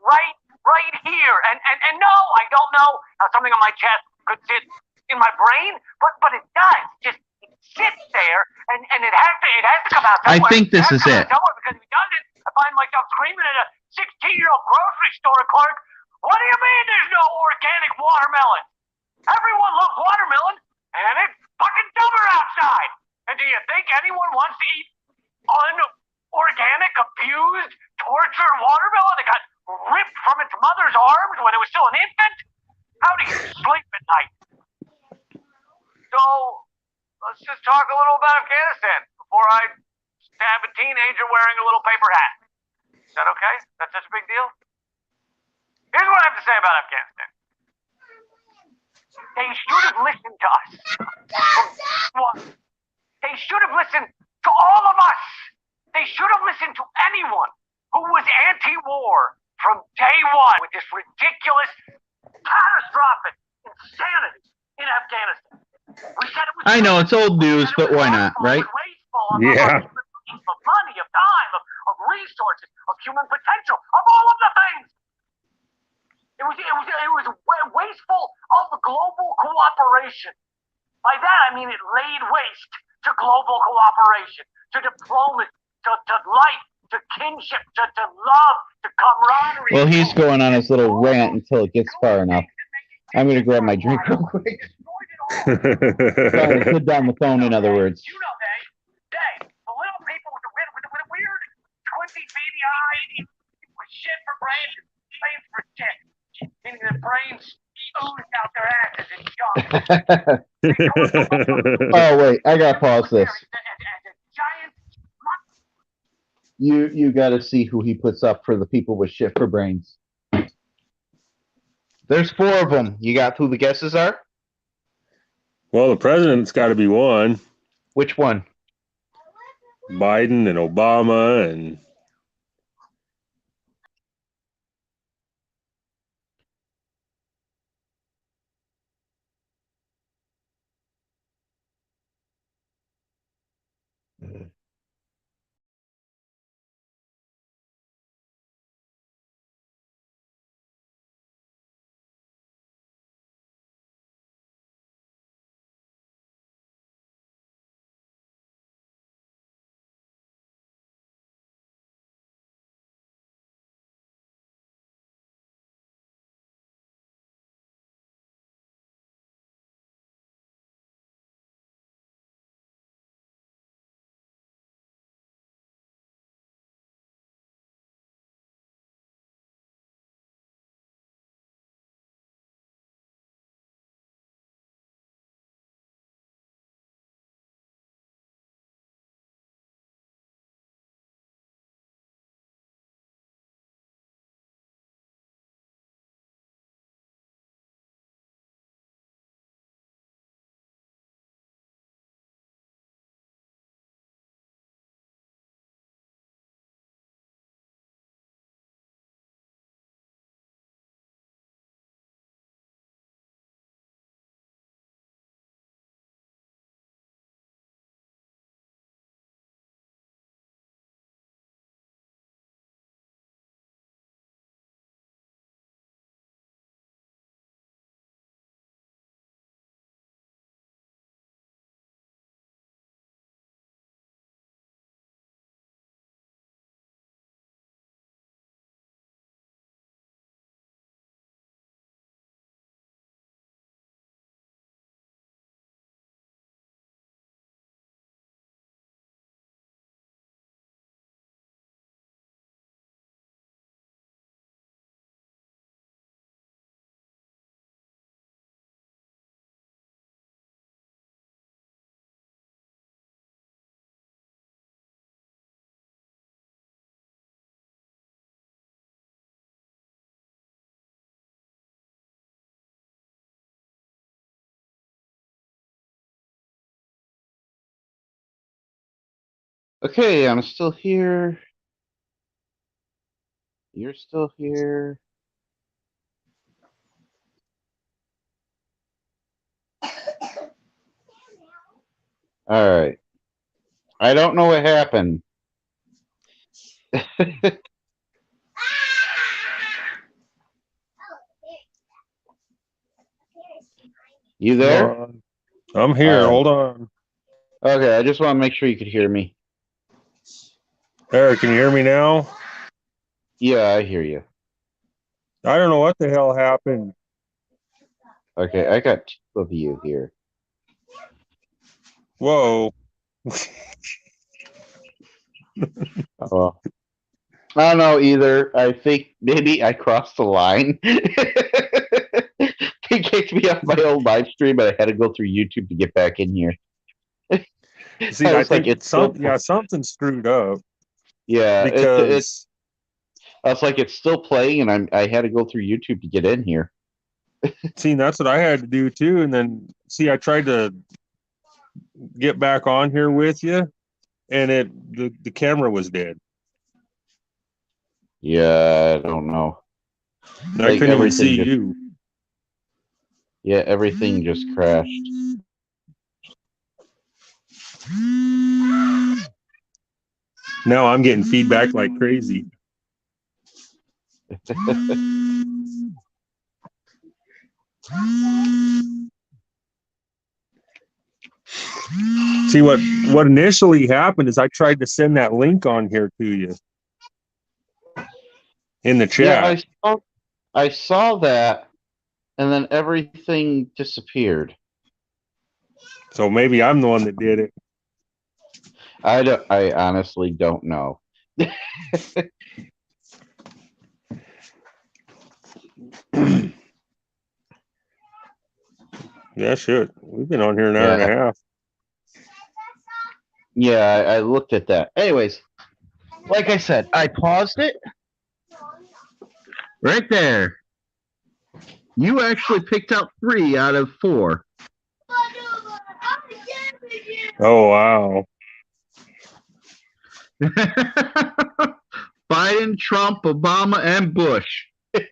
right here. And no, I don't know how something on my chest could sit in my brain, but it does. It sits there, and it has to come out somewhere. I think this is it. Somewhere, because if it doesn't, I find myself screaming at a 16-year-old grocery store clerk, "What do you mean there's no organic watermelon? Everyone loves watermelon, and it's fucking summer outside. And do you think anyone wants to eat unorganic, abused, tortured watermelon that got ripped from its mother's arms when it was still an infant? How do you sleep at night?" So, let's just talk a little about Afghanistan before I stab a teenager wearing a little paper hat. Is that okay? That's such a big deal? Here's what I have to say about Afghanistan. They should have listened to us. They should have listened to all of us. They should have listened to anyone who was anti-war from day one with this ridiculous, catastrophic insanity in Afghanistan. We said it was I know, it's old news, but why not, right? Yeah. Of money, of time, of resources, of human potential, of all of the things. It was wasteful of global cooperation. By that I mean it laid waste to global cooperation, to diplomacy, to life, to kinship, to love, to camaraderie. Well, he's going on his little rant until it gets far enough. I'm going to grab my drink real quick. Sorry, put down the phone, in other words. You know, the little people with the weird, squinty, beady eyes, with shit for brains and face for shit. Meaning their brains oozed out their asses and junk. Oh, wait, I got to pause this. You got to see who he puts up for the people with shit for brains. There's 4 of them. You got who the guesses are? Well, the president's got to be one. Which one? Biden and Obama and Okay, I'm still here. You're still here. All right. I don't know what happened. You there? I'm here. All right. Hold on. Okay, I just want to make sure you could hear me. Eric, can you hear me now? Yeah, I hear you. I don't know what the hell happened. Okay, I got two of you here. Whoa. Oh, I don't know either. I think maybe I crossed the line. They kicked me off my old live stream, but I had to go through YouTube to get back in here. See, I think something screwed up. Yeah, because I was like, it's still playing, and I had to go through YouTube to get in here. See, that's what I had to do too. And then, see, I tried to get back on here with you, and the camera was dead. Yeah, I don't know. I couldn't even see you. Yeah, everything just crashed. Now I'm getting feedback like crazy. See, what initially happened is I tried to send that link on here to you in the chat. Yeah, I saw that, and then everything disappeared. So maybe I'm the one that did it. I honestly don't know. Yeah, shit. We've been on here an hour and a half. Yeah, I looked at that. Anyways, like I said, I paused it. Right there. You actually picked out 3 out of 4. Oh, wow. Biden, Trump, Obama, and Bush. See,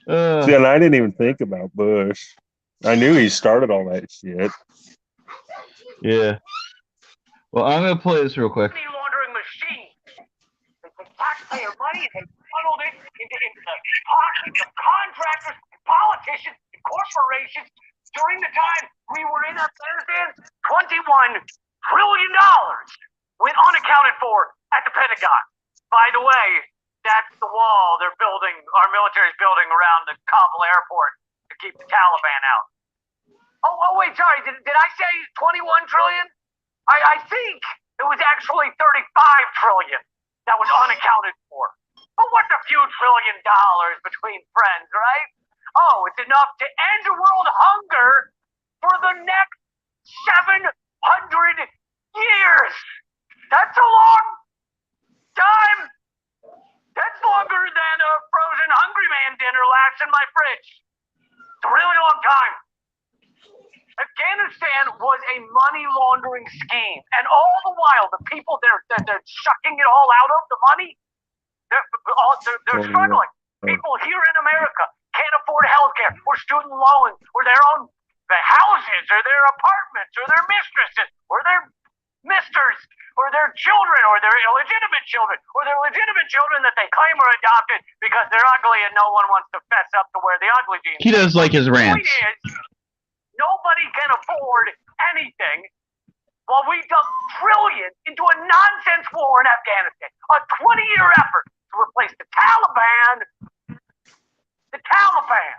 and I didn't even think about Bush. I knew he started all that shit. Yeah. Well, I'm going to play this real quick. Money laundering machine. They take taxpayer money and they funneled it into the pockets of contractors, and politicians, and corporations. During the time we were in Afghanistan, $21 trillion went unaccounted for at the Pentagon. By the way, that's the wall they're building, our military's building around the Kabul airport to keep the Taliban out. Oh wait, sorry, did I say 21 trillion? I think it was actually 35 trillion that was unaccounted for. But what's a few $1 trillion between friends, right? Oh, it's enough to end world hunger for the next 700 years. That's a long time. That's longer than a frozen Hungry Man dinner lasts in my fridge. It's a really long time. Afghanistan was a money laundering scheme, and all the while, the people they're sucking it all out of, the money, they're struggling. People here in America can't afford health care or student loans or their houses or their apartments or their mistresses or their misters or their children or their illegitimate children or their legitimate children that they claim are adopted because they're ugly and no one wants to fess up to wear the ugly genes. He does like his rants. The point is, nobody can afford anything while we dump trillions into a nonsense war in Afghanistan. A 20-year effort to replace the Taliban. The Taliban.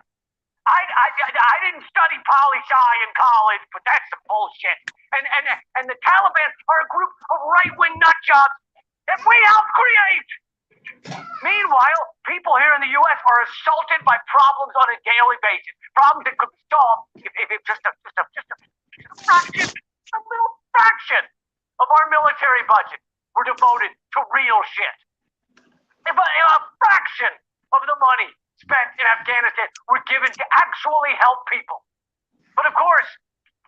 I didn't study poli-sci in college, but that's some bullshit. And the Taliban are a group of right-wing nutjobs that we helped create. Meanwhile, people here in the U.S. are assaulted by problems on a daily basis. Problems that could be solved if just a fraction, a little fraction of our military budget were devoted to real shit. If a fraction of the money spent in Afghanistan were given to actually help people. But of course,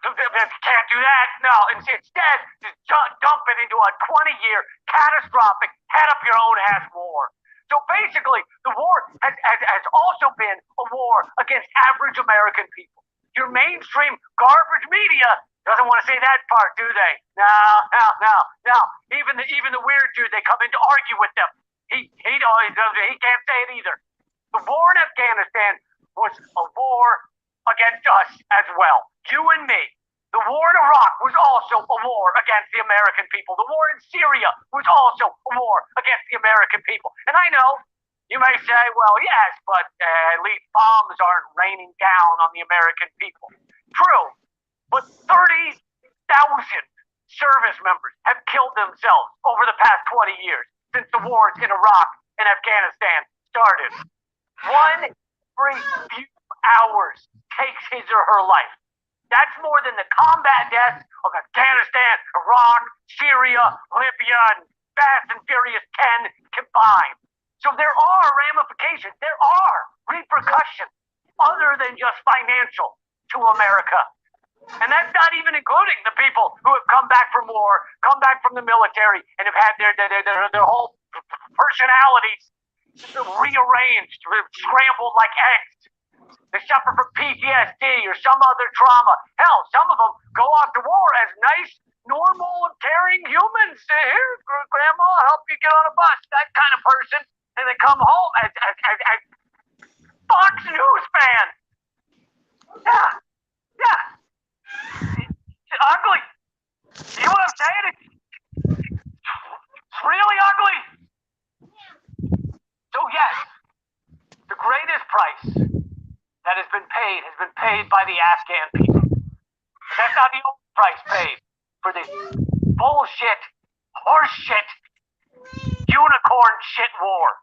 Can't do that. No, instead, just dump it into a 20-year catastrophic head-up-your-own-ass war. So basically, the war has also been a war against average American people. Your mainstream garbage media doesn't want to say that part, do they? No. Even the weird dude, they come in to argue with them. He can't say it either. The war in Afghanistan was a war against us as well. You and me. The war in Iraq was also a war against the American people. The war in Syria was also a war against the American people. And I know you may say, well, yes, but at least bombs aren't raining down on the American people. True, but 30,000 service members have killed themselves over the past 20 years since the wars in Iraq and Afghanistan started. One every few hours takes his or her life. That's more than the combat deaths of Afghanistan, Iraq, Syria, Libya, and Fast and Furious 10 combined. So there are ramifications, there are repercussions other than just financial to America. And that's not even including the people who have come back from war, come back from the military, and have had their whole personalities rearranged, scrambled like eggs. They suffer from PTSD or some other trauma. Hell, some of them go off to war as nice, normal, caring humans. Here, Grandma, I'll help you get on a bus. That kind of person. And they come home as Fox News fans. Yeah. It's ugly. You know what I'm saying? It's really ugly. So yes, the greatest price that has been paid by the Afghan people. That's not the only price paid for this bullshit, horseshit, unicorn shit war.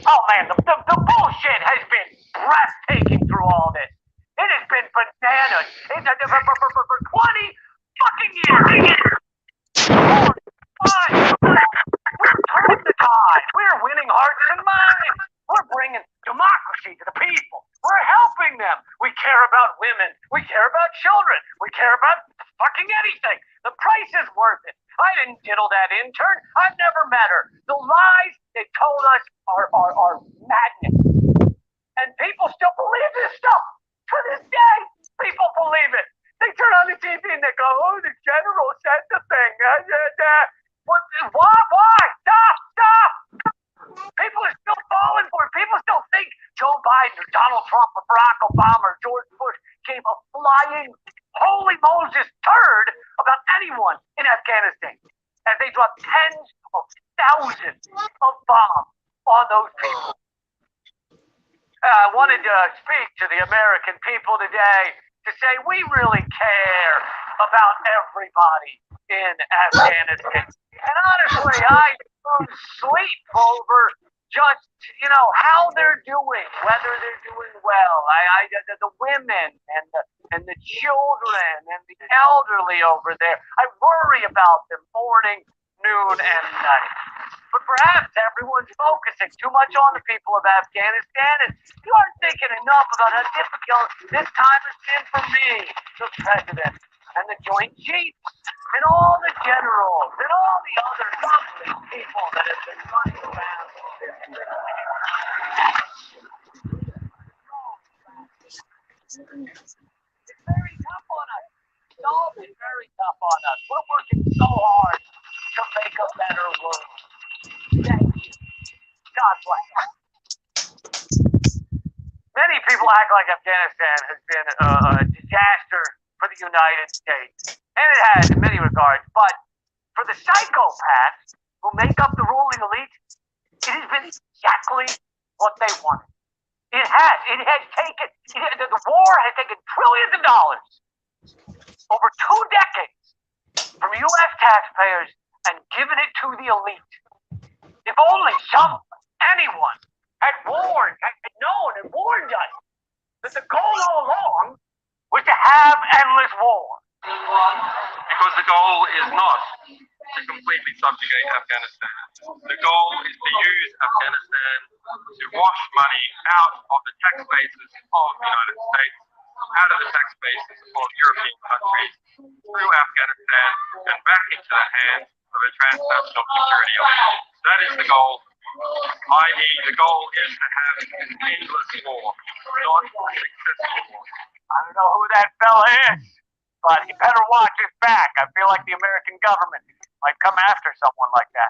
Oh man, the bullshit has been breathtaking through all this. It has been bananas. For 20 fucking years. We're turning the tide. We're winning hearts and minds. We're bringing democracy to the people. We're helping them. We care about women. We care about children. We care about fucking anything. The price is worth it. I didn't diddle that intern. I've never met her. The lies they told us are madness. And people still believe this stuff. To this day, people believe it. They turn on the TV and they go, oh, the general said the thing. Why? Stop! People are still falling for it. People still think Joe Biden or Donald Trump or Barack Obama or George Bush gave a flying holy Moses turd about anyone in Afghanistan as they dropped tens of thousands of bombs on those people. I wanted to speak to the American people today to say we really care about everybody in Afghanistan. And honestly, I lose sleep over just, how they're doing, whether they're doing well. The women and the children and the elderly over there, I worry about them morning, noon, and night. But perhaps everyone's focusing too much on the people of Afghanistan, and you aren't thinking enough about how difficult this time has been for me, the president, and the Joint Chiefs, and all the generals, and all the other lovely people that have been running around. It's very tough on us. It's all been very tough on us. We're working so hard to make a better world. Thank you. God bless. Many people act like Afghanistan has been a disaster for the United States. And it has in many regards. But for the psychopaths who make up the ruling elite, it has been exactly what they wanted. It has. The war has taken trillions of dollars over 2 decades from U.S. taxpayers and given it to the elite. If only anyone had known and warned us that the goal all along was to have endless war. Because the goal is not to completely subjugate Afghanistan. The goal is to use Afghanistan to wash money out of the tax bases of the United States out of the tax base to support European countries through Afghanistan and back into the hands of a transnational security elite. That is the goal. I.e., the goal is to have an endless war, not a successful war. I don't know who that fella is, but he better watch his back. I feel like the American government might come after someone like that.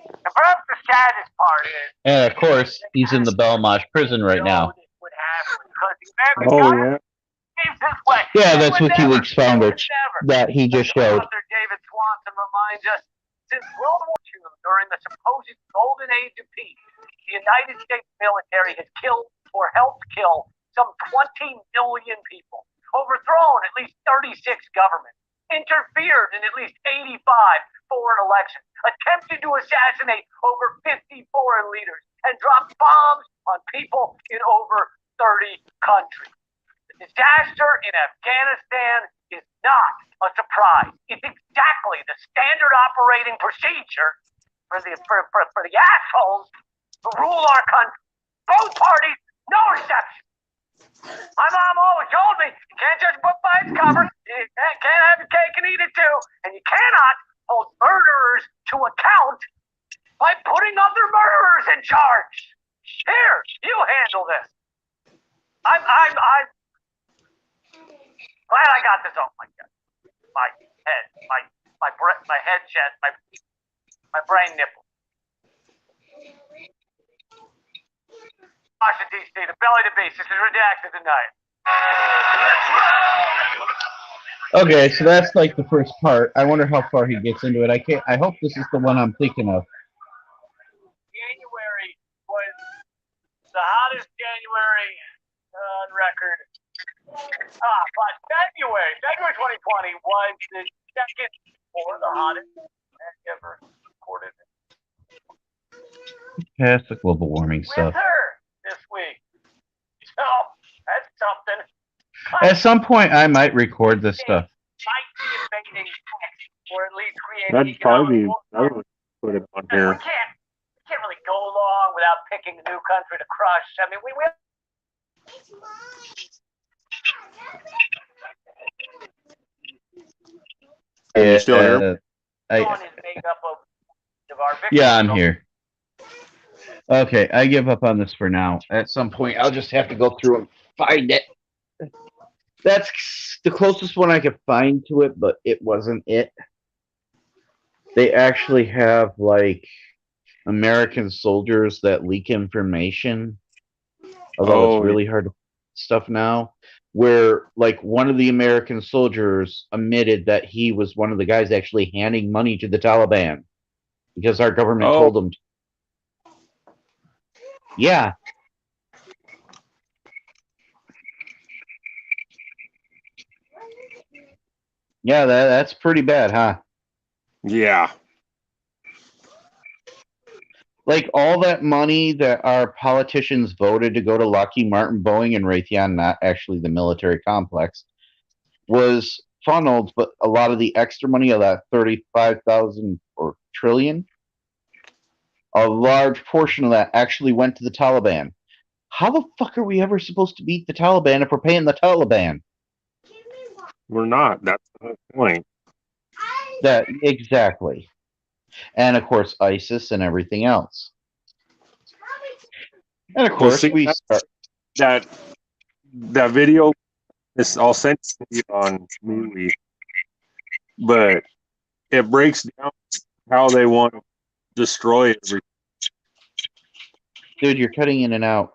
And perhaps the saddest part is... And of course, he's in the Belmarsh prison right now. Oh, yeah. Yeah, that's WikiLeaks found it. That he just showed. Author David Swanson reminds us, since World War II, during the supposed golden age of peace, the United States military has killed or helped kill some 20 million people, overthrown at least 36 governments, interfered in at least 85 foreign elections, attempted to assassinate over 50 foreign leaders, and dropped bombs on people in over 30 countries. The disaster in Afghanistan is not a surprise. It's exactly the standard operating procedure for the assholes who rule our country. Both parties, no exception. My mom always told me, you can't judge a book by its cover, you can't have your cake and eat it too, and you cannot hold murderers to account by putting other murderers in charge. Here, you handle this. I'm glad I got this off my chest. My head, my head chest, my brain nipple. Washington, D.C., the belly to beast. This is redacted tonight. Okay, so that's like the first part. I wonder how far he gets into it. I hope this is the one I'm thinking of. January was the hottest January on record. But February 2020 was the second or the hottest ever recorded. Yeah, it's the global warming stuff. Winter this week. So that's something. At some point, I might record this stuff. Might be invading or at least creating That'd probably be, I would put it on here. We can't really go long without picking a new country to crush. I mean, we Are you still here? Yeah, I'm here. Okay, I give up on this for now. At some point, I'll just have to go through and find it. That's the closest one I could find to it, but it wasn't it. They actually have, like, American soldiers that leak information. Although it's really hard to stuff now. Where, like, one of the American soldiers admitted that he was one of the guys actually handing money to the Taliban. Because our government told him to. Yeah. Yeah, that's pretty bad, huh? Yeah. Like, all that money that our politicians voted to go to Lockheed Martin, Boeing, and Raytheon, not actually the military complex, was funneled, but a lot of the extra money of that 35,000 or trillion, a large portion of that actually went to the Taliban. How the fuck are we ever supposed to beat the Taliban if we're paying the Taliban? We're not. That's the point. That exactly. And of course, ISIS and everything else. And of course, we start that video. I'll send it to you on MeWe, but it breaks down how they want to destroy everything. Dude, you're cutting in and out.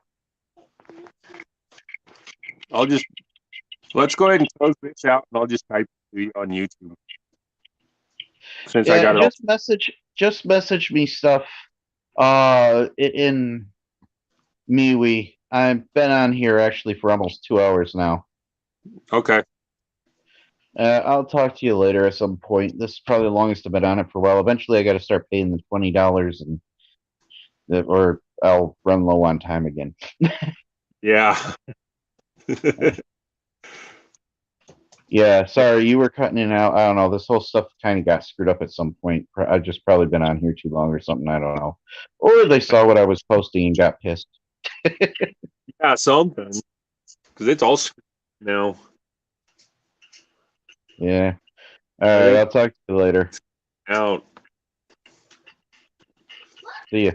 Let's go ahead and close this out, and I'll just type it to you on YouTube. Since yeah, I got it just message me stuff in MeWe. I've been on here actually for almost 2 hours now. Okay. I'll talk to you later at some point. This is probably the longest I've been on it for a while. Eventually, I got to start paying the $20, or I'll run low on time again. Yeah. Yeah, sorry, you were cutting in and out. I don't know. This whole stuff kind of got screwed up at some point. I've just probably been on here too long or something. I don't know. Or they saw what I was posting and got pissed. Yeah, something. Because it's all. No. Yeah. All right. I'll talk to you later. Out. See ya.